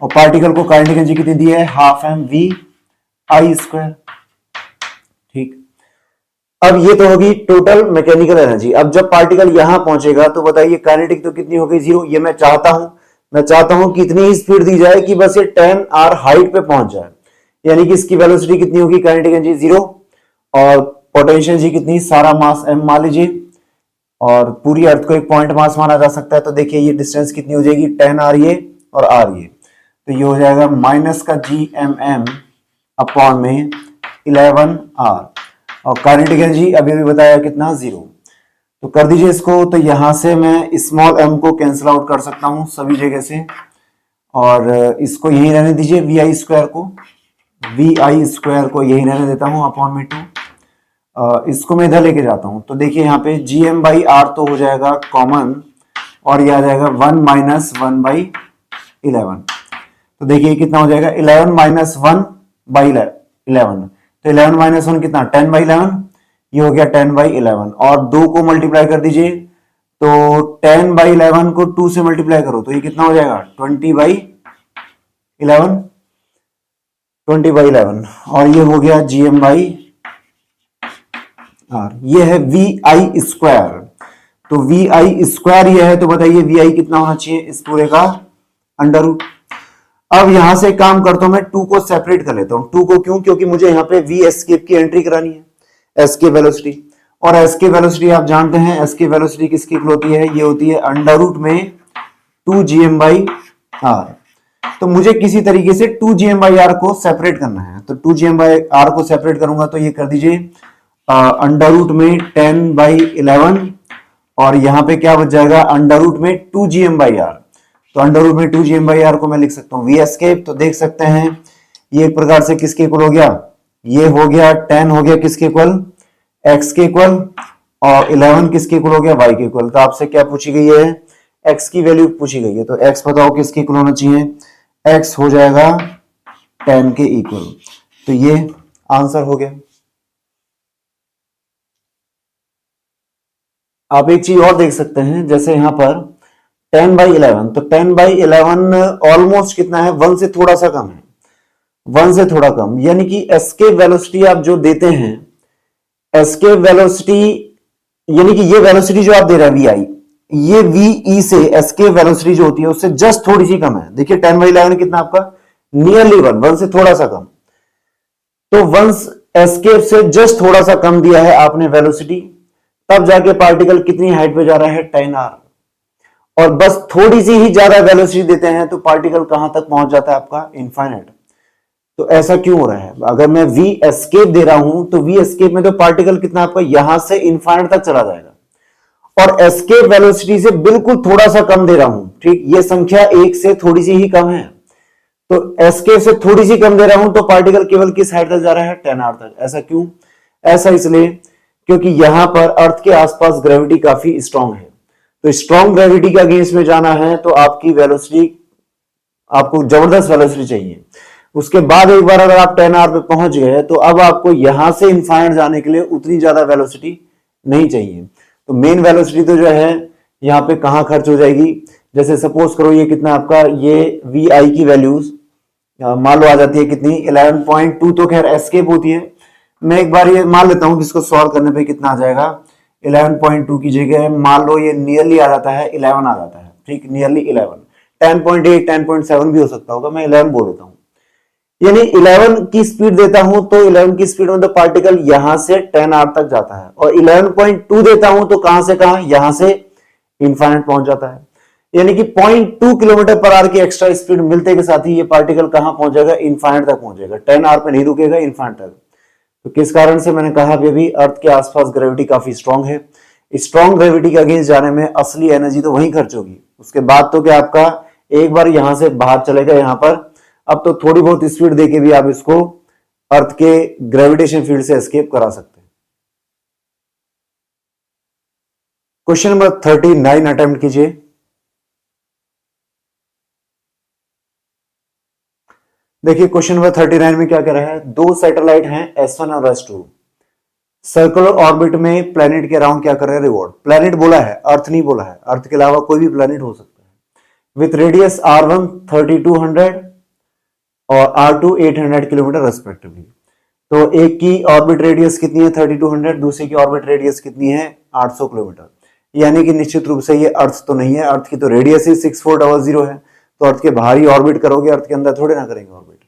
Speaker 1: और पार्टिकल को काइनेटिक एनर्जी कितनी दी है, हाफ mv_i²। ठीक, अब ये तो होगी टोटल मैकेनिकल एनर्जी। अब जब पार्टिकल यहां पहुंचेगा तो बताइए काइनेटिक तो कितनी हो गई, 0। ये मैं चाहता हूं कि इतनी ही स्पीड दी जाए कि बस ये 10 r हाइट पे पहुंच जाए, यानी कि इसकी वेलोसिटी कितनी होगी, काइनेटिक एनर्जी 0, और पोटेंशियल जी कितनी, सारा मास m मान लीजिए, और पूरी अर्थ को एक पॉइंट मास माना जा सकता है। तो देखिए ये डिस्टेंस कितनी हो जाएगी, 10 r ये और r ये, तो ये हो जाएगा माइनस का GMM अपॉन में 11r, और काइनेटिक एनर्जी अभी भी बताया कितना, 0। तो कर दीजिए इसको। तो यहां से मैं स्मॉल m को कैंसिल आउट कर सकता हूं सभी जगह से, और इसको यही रहने दीजिए, vi² को यही रहने देता हूं अपॉन में 2। इसको मैं इधर लेके जाता हूं, तो देखिए यहाँ पे GM/r तो हो जाएगा कॉमन, और यह आ जाएगा 1 - 1/11। तो देखिए कितना हो जाएगा, 11 - 1/11। तो 11 - 1 कितना, 10/11, ये हो गया 10/11, और 2 को मल्टीप्लाई कर दीजिए, तो 10/11 को 2 से मल्टीप्लाई करो तो ये कितना हो जाएगा, 20/11, और ये हो गया GM/r, ये है vi²। तो vi² ये है, तो बताइए vi कितना होना चाहिए, इस पूरे का √। अब यहां से काम करता हूं मैं, 2 को सेपरेट कर लेता हूं। 2 को क्यों, क्योंकि मुझे यहां पे v एस्केप की एंट्री करानी है, एस्केप वेलोसिटी। और एस्केप वेलोसिटी आप जानते हैं, एस्केप वेलोसिटी किसकी इक्वल होती है, ये होती है √ में 2gm/r। तो मुझे किसी तरीके से 2gm/r को सेपरेट करना है, तो 2gm/r को सेपरेट करूंगा तो ये कर दीजिए √ में 10/11, और यहां पे क्या बच जाएगा, √ में 2gm/r। तो √ में 2gm/r को मैं लिख सकता हूं v एस्केप। तो देख सकते हैं ये एक प्रकार से किसके इक्वल हो गया, ये हो गया 10 हो गया किसके इक्वल, x के इक्वल, और 11 किसके इक्वल हो गया, y के इक्वल। तो आपसे क्या पूछी गई है, x की वैल्यू पूछी गई है, तो x बताओ किसके इक्वल होना चाहिए, x हो जाएगा 10 के इक्वल। तो ये आंसर हो गया। आप एक चीज और देख सकते हैं, जैसे यहां पर 10/11, तो 10/11 ऑलमोस्ट कितना है, 1 से थोड़ा सा कम है, 1 से थोड़ा कम, यानी कि एस्केप वेलोसिटी आप जो देते हैं, एस्केप वेलोसिटी यानी कि ये वेलोसिटी जो आप दे रहे हैं vi, ये ve से एस्केप वेलोसिटी जो होती है उससे जस्ट थोड़ी सी कम है। देखिए 10/11 कितना आपका, नियरली 1 से थोड़ा सा कम। तो 1 एस्केप से जस्ट थोड़ा सा कम दिया है आपने वेलोसिटी, तब जाके पार्टिकल कितनी हाइट पे जा रहा है, 10r। और बस थोड़ी सी ही ज्यादा वेलोसिटी देते हैं तो पार्टिकल कहां तक पहुंच जाता है आपका, इनफाइनाइट। तो ऐसा क्यों हो रहा है, अगर मैं v एस्केप दे रहा हूं तो v एस्केप में तो पार्टिकल कितना आपका यहां से इनफाइनाइट तक चला जाएगा, और एस्केप वेलोसिटी से बिल्कुल थोड़ा सा कम दे रहा हूं। ठीक, ये संख्या 1 से थोड़ी सी ही कम है, तो एसके से थोड़ी सी कम दे रहा हूं तो पार्टिकल केवल किस हाइट तक जा रहा है, 10 आर तक। ऐसा क्यों? ऐसा इसलिए क्योंकि यहां पर अर्थ के आसपास ग्रेविटी काफी स्ट्रांग है, तो स्ट्रांग ग्रेविटी के अगेंस्ट में जाना है तो आपकी वेलोसिटी, आपको जबरदस्त वेलोसिटी चाहिए। उसके बाद एक बार अगर आप 10 आर पे पहुंच गए तो अब आपको यहां से इनफाइनाइट जाने के लिए उतनी ज्यादा वेलोसिटी नहीं चाहिए। तो मेन वेलोसिटी तो जो है यहाँ पे कहां खर्च हो जाएगी, जैसे सपोज करो ये कितना आपका, ये वी आई की वैल्यूज मान लो आ जाती है कितनी, 11.2 तो खैर एस्केप होती है। मैं एक बार ये मान लेता हूं कि इसको सॉल्व करने पे कितना आ जाएगा, 11.2 की जगह मान लो ये नियरली आ जाता है 11 आ जाता है, ठीक, नियरली 11, 10.8 10.7 भी हो सकता होगा, मैं 11 बोल देता हूं। यानी 11 की स्पीड देता हूं तो 11 की स्पीड में तो पार्टिकल यहां से 10 आर तक जाता है, और 11.2 देता हूं तो कहां से कहां, यहां से इनफाइनाइट पहुंच जाता है। यानी कि 0.2 किलोमीटर पर आवर की एक्स्ट्रा स्पीड मिलते के साथ ही ये पार्टिकल कहां पहुंच जाएगा, इनफाइनाइट तक पहुंचेगा, 10 आर पे नहीं रुकेगा, इनफाइनाइट तक। तो किस कारण से, मैंने कहा अभी अर्थ के आसपास ग्रेविटी काफी स्ट्रांग है। स्ट्रांग ग्रेविटी के अगेंस्ट जाने में असली एनर्जी तो वहीं खर्च होगी, उसके बाद तो क्या आपका एक बार यहां से बाहर चलेगा यहां पर, अब तो थोड़ी बहुत स्पीड देके भी आप इसको अर्थ के ग्रेविटेशन फील्ड से एस्केप करा सकते हैं। क्वेश्चन नंबर 39 अटेम्प्ट कीजिए। देखिए क्वेश्चन नंबर 39 में क्या कह रहा है, दो सैटेलाइट हैं S1 और S2 सर्कुलर ऑर्बिट में प्लेनेट के अराउंड क्या कर रहे हैं, रिवॉल्व। प्लेनेट बोला है, अर्थ नहीं बोला है, अर्थ के अलावा कोई भी प्लेनेट हो सकता है। विथ रेडियस R1 3200 और R2 800 किलोमीटर रेस्पेक्टिवली। तो एक की ऑर्बिट रेडियस कितनी है 3200, दूसरी की ऑर्बिट रेडियस कितनी है 800 किलोमीटर। यानी कि निश्चित रूप से ये अर्थ तो नहीं है, अर्थ की तो रेडियस ही 6400 है, तो अर्थ के बाहर ही ऑर्बिट करोगे, अर्थ के अंदर थोड़े ना करेंगे orbit.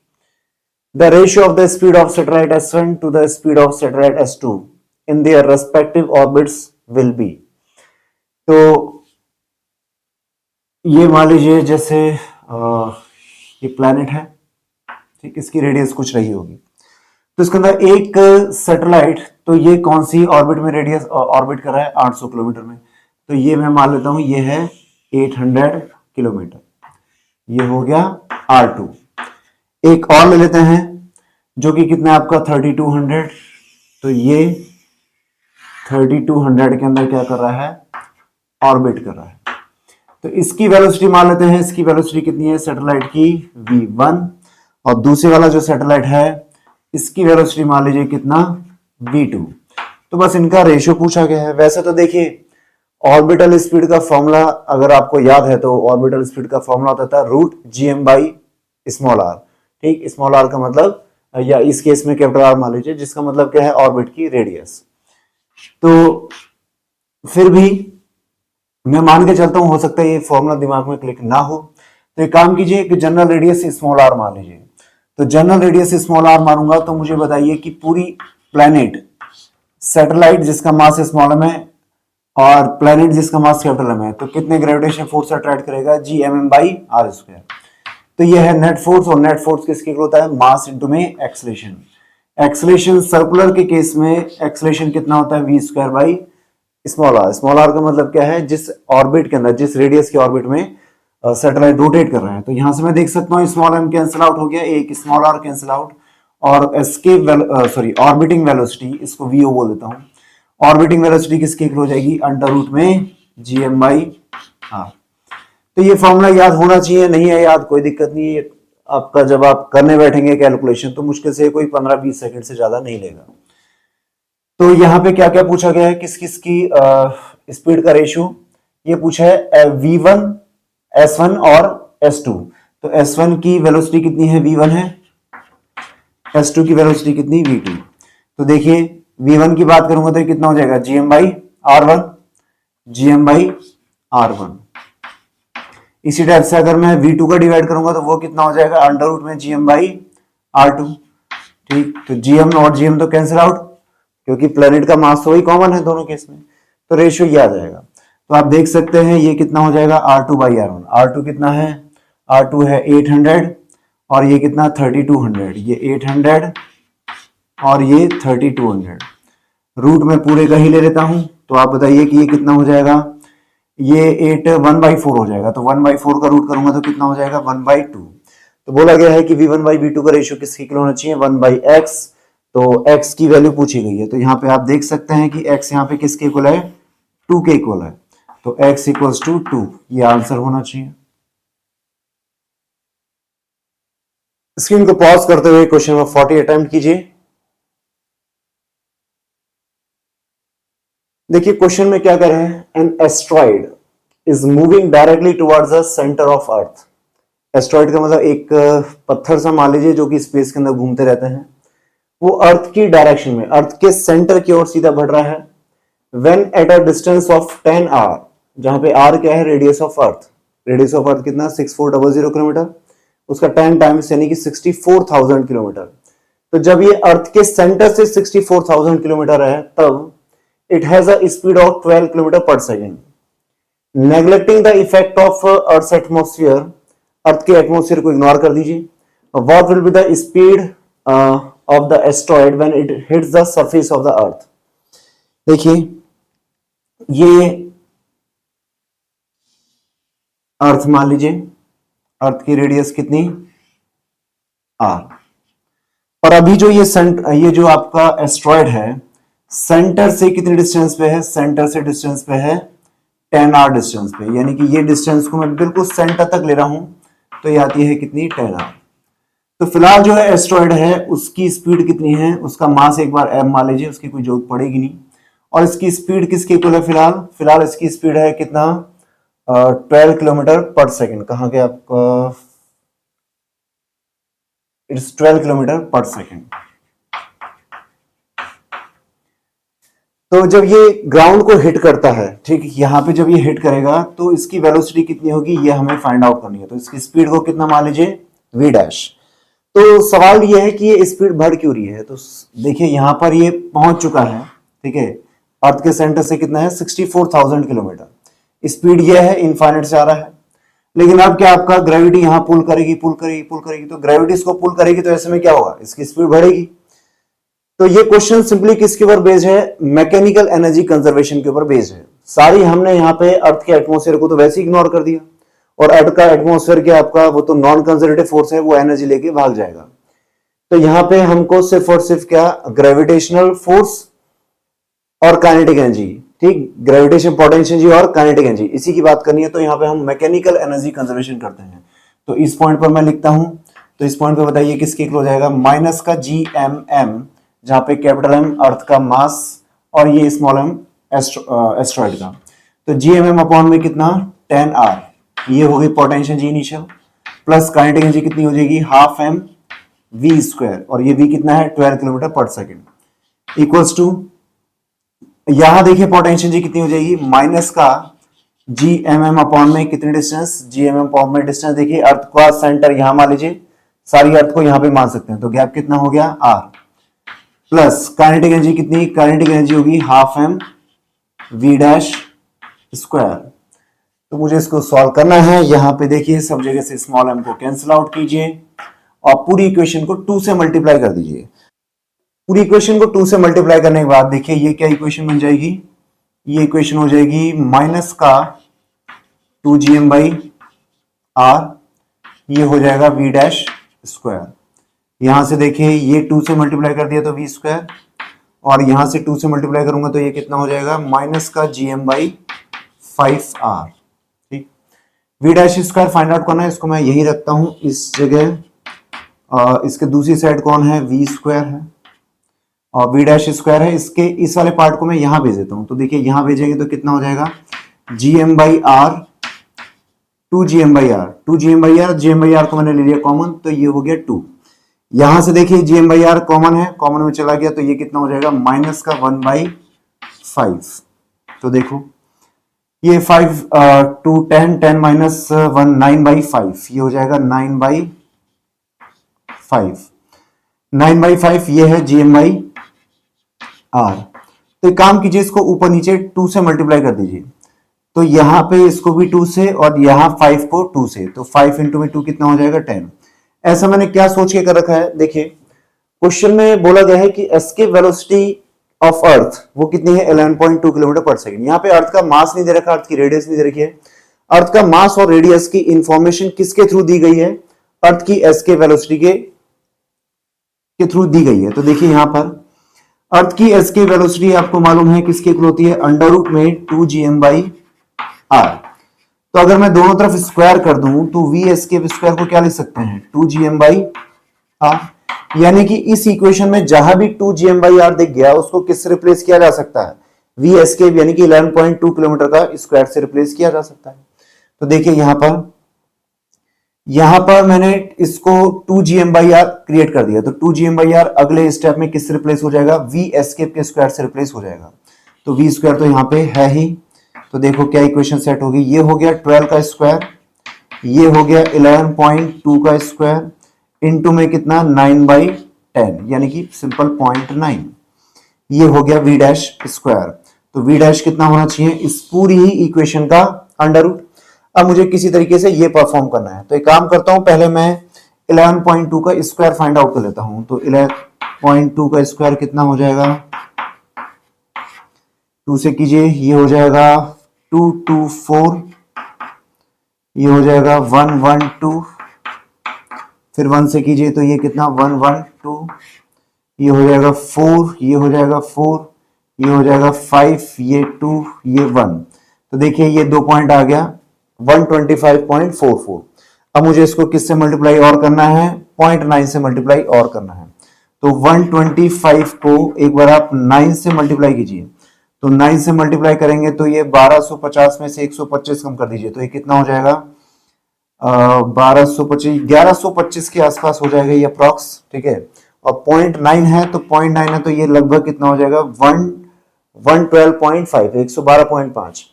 Speaker 1: The ratio of the speed of satellite S1 to the speed of satellite S2 in their respective orbits will be. तो ये मान लीजिए जैसे ये प्लैनेट है, ठीक, इसकी रेडियस कुछ रही होगी, तो इसके अंदर एक सैटेलाइट, तो ये कौन सी ऑर्बिट में रेडियस ऑर्बिट कर रहा है 800 किलोमीटर में, तो ये मैं मान लेता हूं ये है 800 किलोमीटर, ये हो गया R2। एक और ले लेते हैं जो कि कितना आपका 3200, तो ये 3200 के अंदर क्या कर रहा है, ऑर्बिट कर रहा है। तो इसकी वेलोसिटी मान लेते हैं, इसकी वेलोसिटी कितनी है सैटेलाइट की v1, और दूसरे वाला जो सैटेलाइट है इसकी वेलोसिटी मान लीजिए कितना v2। तो बस इनका रेशियो पूछा गया है। वैसे तो देखिए ऑर्बिटल स्पीड का फॉर्मूला अगर आपको याद है तो ऑर्बिटल स्पीड का फॉर्मूला होता था √gm/r, ठीक, स्मॉल r का मतलब, या इस केस में कैपिटल R मान लीजिए, जिसका मतलब क्या है ऑर्बिट की रेडियस। तो फिर भी मैं मान के चलता हूं, हो सकता है ये फॉर्मूला दिमाग में क्लिक ना हो, तो एक काम कीजिए कि जनरल रेडियस स्मॉल r मान लीजिए। तो जनरल रेडियस स्मॉल r मानूंगा तो मुझे बताइए कि पूरी प्लैनेट, सैटेलाइट जिसका मास स्मॉल m है और प्लैनेट जिसका मास कैपिटल M है, तो कितने ग्रेविटेशन फोर्स अट्रैक्ट करेगा, Gmm/r²। तो ये है नेट फोर्स, और नेट फोर्स किसके इक्वल होता है, मास इनटू में एक्सेलरेशन। एक्सेलरेशन सर्कुलर के केस में एक्सेलरेशन कितना होता है, v² small r। Small r का मतलब क्या है, जिस ऑर्बिट के अंदर, जिस रेडियस के ऑर्बिट में सैटेलाइट रोटेट कर रहे हैं। तो यहां से मैं देख सकता हूं स्मॉल m कैंसिल आउट हो गया, एक स्मॉल r कैंसिल आउट, और एस्केप ऑर्बिटिंग वेलोसिटी, इसको vo बोल देता हूं। ऑर्बिटिंग वेलोसिटी किसके इक्वल हो जाएगी, √में gm/r। तो ये फॉर्मूला याद होना चाहिए, नहीं है याद कोई दिक्कत नहीं है, आपका जब आप करने बैठेंगे कैलकुलेशन तो मुश्किल से कोई 15-20 सेकंड से ज्यादा नहीं लेगा। तो यहाँ पे क्या क्या पूछा गया है, किस किस की स्पीड का रेशियो, ये पूछा है v1, S1 और S2। तो S1 की वेलोसिटी कितनी है, v1 है, S2 की वेलोसिटी कितनी, v2। तो देखिए v1 की बात करूंगा तो ये कितना हो जाएगा, gm/r1, gm/r1। इसी टाइप से अगर मैं v2 का डिवाइड करूंगा तो वो कितना हो जाएगा, √में gm/r2, ठीक। तो gm और gm तो कैंसिल आउट, क्योंकि प्लेनेट का मास तो वही कॉमन है दोनों केस में, तो रेशियो ये आ जाएगा। तो आप देख सकते हैं ये कितना हो जाएगा, R2/r1। R2 कितना है, R2 है 800 और ये कितना 3200, ये 800 और ये 3200। रूट में पूरे का ही ले लेता हूं, तो आप बताइए कि ये कितना हो जाएगा, ये 1/4 हो जाएगा। तो 1/4 का रूट करूंगा तो कितना हो जाएगा, 1/2। तो बोला गया है कि v1 बाई v2 का रेशियो किसके इक्वल होना चाहिए, 1 बाई x। तो x की वैल्यू पूछी गई है, तो यहाँ पे आप देख सकते हैं कि x यहाँ पे किसके इक्वल है, 2 के इक्वल है। तो x इक्वल्स टू 2, ये आंसर होना चाहिए। स्क्रीन को पॉज करते हुए क्वेश्चन नंबर 40 अटेम्प्ट कीजिए। देखिए क्वेश्चन में क्या कर रहे हैं, an asteroid is moving directly towards the centre of earth. Asteroid का मतलब एक पत्थर सा मान लीजिए जो कि स्पेस के अंदर घूमते रहते हैं, वो अर्थ की डायरेक्शन में, अर्थ के सेंटर की ओर सीधा बढ़ रहा है। When at a distance of 10 R, जहां पे आर क्या है, radius of earth. Radius of earth कितना, 6400 किलोमीटर, उसका 10 टाइम्स यानी कि 64,000 किलोमीटर। तो जब ये अर्थ के सेंटर से 64,000 किलोमीटर है, तब it has a speed of 12 kilometre per second. Neglecting the effect of earth atmosphere, earth के एटमोस्फियर को इग्नोर कर दीजिए। What will be the speed of the asteroid when it hits the surface of the earth. देखिए ये अर्थ मान लीजिए, अर्थ की radius कितनी, आर, और अभी जो ये जो आपका एस्ट्रॉइड है सेंटर से कितने डिस्टेंस पे है, सेंटर से डिस्टेंस पे है 10 आर डिस्टेंस पे, यानी कि ये डिस्टेंस को मैं बिल्कुल सेंटर तक ले रहा हूं, तो ये आती है कितनी, 10 आर। तो फिलहाल जो है एस्ट्रॉइड है उसकी स्पीड कितनी है, उसका मास एक बार m मान लीजिए, उसकी कोई जरूरत पड़ेगी नहीं। और इसकी स्पीड किसके इक्वल है, फिलहाल इसकी स्पीड है कितना, 12 किलोमीटर पर सेकेंड। कहां गया आपका, इट्स 12 किलोमीटर पर सेकेंड। तो जब ये ग्राउंड को हिट करता है, ठीक, यहां पे जब ये हिट करेगा तो इसकी वेलोसिटी कितनी होगी, ये हमें फाइंड आउट करनी है। तो इसकी स्पीड को कितना मान लीजिए, v डैश। तो सवाल ये है कि ये स्पीड बढ़ क्यों रही है। तो देखिए यहां पर ये पहुंच चुका है, ठीक है, अर्थ के सेंटर से कितना है, 64,000 किलोमीटर। स्पीड ये है, इनफाइनाइट से आ रहा है, लेकिन अब क्या आपका ग्रेविटी यहां पुल करेगी, तो ग्रेविटी इसको पुल करेगी, तो ऐसे में क्या होगा, इसकी स्पीड बढ़ेगी। तो ये क्वेश्चन सिंपली किसके ऊपर बेस्ड है, मैकेनिकल एनर्जी कंजर्वेशन के ऊपर बेस्ड है। सारी हमने यहाँ पे अर्थ के एटमोस्फेयर को तो वैसे ही इग्नोर कर दिया, और अर्थ का एटमोस्फेयर क्या आपका, वो तो नॉन कंजर्वेटिव फोर्स है, वो एनर्जी लेके भाग जाएगा। तो यहाँ पे हमको सिर्फ और सिर्फ क्या, ग्रेविटेशनल फोर्स और काइनेटिक एनर्जी, ठीक, ग्रेविटेशन, पोटेंशियल एनर्जी और काइनेटिक एनर्जी, इसी की बात करनी है। तो यहाँ पे हम मैकेनिकल एनर्जी कंजर्वेशन करते हैं। तो इस पॉइंट पर मैं लिखता हूं, तो इस पॉइंट पर बताइए किसके इक्वल हो जाएगा, माइनस का GMM, जहां पे कैपिटल M अर्थ का मास और ये स्मॉल m एस्ट्रॉइड का। तो GMM अपॉन में कितना, 10 R, ये हो गई पोटेंशियल जी इनिशियल, प्लस काइनेटिक एनर्जी कितनी हो जाएगी, हाफ m v स्क्वायर, और ये v कितना है, 12 kilometre per second, equals to, यहां देखिए पोटेंशियल जी कितनी हो जाएगी, माइनस का GMM अपॉन में कितने डिस्टेंस, GMM अपॉन में डिस्टेंस, देखिए अर्थ का सेंटर यहां मान लीजिए, सारी अर्थ को यहां पे मान सकते हैं, तो गैप कितना हो गया, R, प्लस काइनेटिक एनर्जी कितनी, काइनेटिक एनर्जी होगी half m v dash square. तो मुझे इसको सॉल्व करना है। यहां पे देखिए सब जगह से स्मॉल m को कैंसिल आउट कीजिए और पूरी इक्वेशन को 2 से मल्टीप्लाई कर दीजिए। पूरी इक्वेशन को 2 से मल्टीप्लाई करने के बाद देखिए ये क्या इक्वेशन बन जाएगी, ये इक्वेशन हो जाएगी माइनस का 2gm बाई r, ये हो जाएगा v डैश स्क्वायर। यहां से देखिए ये 2 से मल्टीप्लाई कर दिया तो v स्क्वायर, और यहां से 2 से मल्टीप्लाई करूंगा तो ये कितना हो जाएगा, माइनस का gm बाई 5r, ठीक। v dash square find out करना है, इसको मैं यही रखता हूं इस जगह। इसके दूसरी साइड कौन है, v स्क्वायर है, और v डैश स्क्वायर है, इसके इस वाले पार्ट को मैं यहां भेज देता हूं। तो देखिए यहां भेजेंगे तो कितना हो जाएगा, gm by r, 2gm by r, 2gm by r, gm by r को मैंने ले लिया कॉमन, तो ये हो गया 2। यहां से देखिए gm बाई r कॉमन है, कॉमन में चला गया, तो ये कितना हो जाएगा, माइनस का 1 बाई 5। तो देखो ये 5 2 10 10 माइनस 1 9 बाई 5, ये हो जाएगा 9 बाई 5, 9 बाई 5, ये है gm बाई r। तो एक काम कीजिए, इसको ऊपर नीचे 2 से मल्टीप्लाई कर दीजिए, तो यहां पे इसको भी 2 से और यहां 5 को 2 से, तो 5 इंटू में 2 कितना हो जाएगा, 10। ऐसा मैंने क्या सोच के कर रखा है, देखिए क्वेश्चन में बोला गया है कि एस्केप वेलोसिटी ऑफ अर्थ वो कितनी है, 11.2 किलोमीटर पर सेकंड। यहाँ पे अर्थ का मास नहीं दे रखा, अर्थ की रेडियस नहीं दे रखी है। अर्थ का मास और रेडियस की इंफॉर्मेशन किसके थ्रू दी गई है, अर्थ की एस्केप वेलोसिटी के थ्रू दी गई है। तो देखिए यहां पर अर्थ की एस्केप वेलोसिटी आपको मालूम है किसके इक्वल होती है, अंडर रूट में 2gm/r। तो अगर मैं दोनों तरफ स्क्वायर कर दूं तो v एस्केप स्क्वायर को क्या लिख सकते हैं, 2gm/r। यानी कि इस इक्वेशन में जहां भी 2gm/r दिख गया उसको किससे रिप्लेस किया जा सकता है, v एस्केप यानी कि 11.2 किलोमीटर का स्क्वायर से रिप्लेस किया जा सकता है। तो देखिए यहां पर मैंने इसको 2gm/r क्रिएट कर दिया। तो 2gm/r अगले स्टेप में किससे रिप्लेस हो जाएगा, v एस्केप के स्क्वायर से रिप्लेस हो जाएगा। तो v स्क्वायर तो यहां पे है ही। तो देखो क्या इक्वेशन सेट होगी, ये हो गया 12 का स्क्वायर, ये हो गया 11.2 का स्क्वायर, इनटू में कितना 9/10 यानी कि सिंपल 0.9, ये हो गया v डैश स्क्वायर। तो v डैश कितना होना चाहिए, इस पूरी ही इक्वेशन का अंडर रूट। अब मुझे किसी तरीके से ये परफॉर्म करना है, तो एक काम करता हूं, पहले मैं 11.2 का स्क्वायर फाइंड आउट कर लेता हूं। तो 11.2 का स्क्वायर कितना हो जाएगा, 2 से कीजिए, ये हो जाएगा 224, ये हो जाएगा 112, फिर 1 से कीजिए तो ये कितना 112, ये हो जाएगा 4, ये हो जाएगा 4, ये हो जाएगा 5, ये 2, ये 1। तो देखिए ये 2 पॉइंट आ गया 125.44। अब मुझे इसको किससे मल्टीप्लाई और करना है, 0.9 से मल्टीप्लाई और करना है। तो 125 को एक बार आप 9 से मल्टीप्लाई कीजिए, तो 9 से मल्टीप्लाई करेंगे तो ये 1250 में से 125 कम कर दीजिए तो ये कितना हो जाएगा, 1225, 1125 के आसपास हो जाएगा ये अप्रॉक्स, ठीक है। और 0.9 है तो 0.9 है तो ये लगभग कितना हो जाएगा 112.5, 112.5।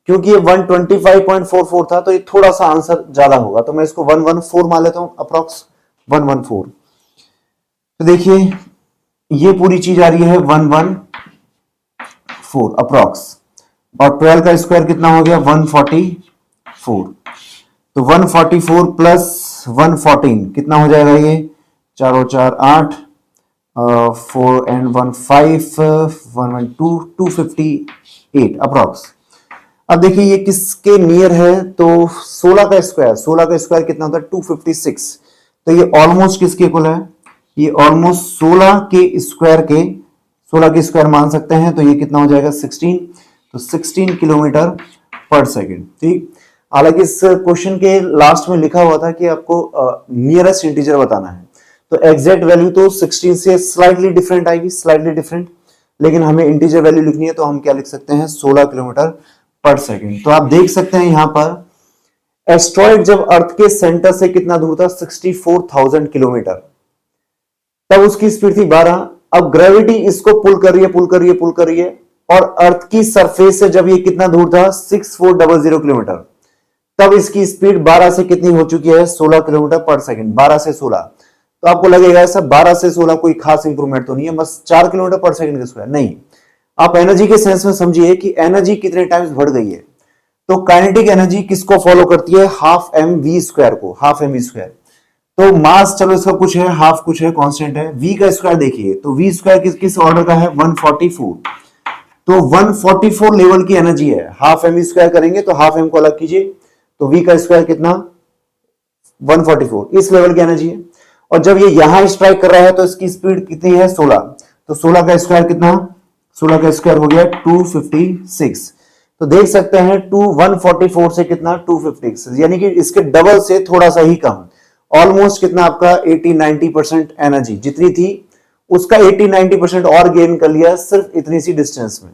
Speaker 1: क्योंकि ये 125.44 था तो ये थोड़ा सा आंसर ज्यादा होगा, तो मैं इसको 114 मान लेता हूं, अप्रॉक्स 114। तो देखिए ये पूरी चीज आ रही है 114 अप्रॉक्स, और 12 का स्क्वायर कितना हो गया 144। तो 144 प्लस 114 कितना हो जाएगा, ये 4 और 4 8, 4 एंड 1 5, 1 1 2, 258 अप्रॉक्स। अब देखिए ये किसके नियर है, तो 16 का स्क्वायर कितना होता है 256। तो ये ऑलमोस्ट किसके इक्वल है, ये ऑलमोस्ट 16 के स्क्वायर मान सकते हैं। तो ये कितना हो जाएगा 16, तो 16 किलोमीटर पर सेकेंड, ठीक। हालांकि इस क्वेश्चन के लास्ट में लिखा हुआ था कि आपको नियरेस्ट इंटीजर बताना है, तो एग्जैक्ट वैल्यू तो 16 से स्लाइटली डिफरेंट आएगी, लेकिन हमें इंटीजर वैल्यू लिखनी है तो हम क्या लिख सकते हैं 16 किलोमीटर पर सेकेंड। तो आप देख सकते हैं यहां पर एस्ट्रॉइड जब अर्थ के सेंटर से कितना दूर था 64,000 किलोमीटर, तब उसकी स्पीड थी 12। अब ग्रेविटी इसको पुल कर रही है, और अर्थ की सरफेस से जब ये कितना दूर था 6400 किलोमीटर, तब इसकी स्पीड 12 से कितनी हो चुकी है 16 किलोमीटर पर सेकंड, 12 से 16। तो आपको लगेगा ऐसा 12 से 16 कोई खास इंप्रूवमेंट तो नहीं है, बस 4 किलोमीटर पर सेकंड के स्क्वायर, नहीं। आप एनर्जी के सेंस में समझिए कि एनर्जी कितने टाइम्स बढ़ गई है। तो काइनेटिक एनर्जी किसको फॉलो करती है, हाफ एम वी स्क्वायर को, हाफ एम वी स्क्वायर। तो मास चलो इसका कुछ है, हाफ कुछ है, कांस्टेंट है। वी का स्क्वायर देखिए, तो वी स्क्वायर किस ऑर्डर का है 144। तो 144 लेवल की एनर्जी है, हाफ एम वी स्क्वायर करेंगे तो हाफ एम को अलग कीजिए, तो वी का स्क्वायर कितना 144, इस लेवल की एनर्जी है। और जब ये यहां स्ट्राइक कर रहा है तो इसकी स्पीड कितनी है 16, तो 16 का स्क्वायर कितना, 16 का स्क्वायर हो गया 256। तो देख सकते हैं 144 से कितना 256, यानी कि इसके डबल से थोड़ा सा ही कम, ऑलमोस्ट कितना आपका 80-90% एनर्जी जितनी थी उसका 80-90% और गेन कर लिया सिर्फ इतनी सी डिस्टेंस में।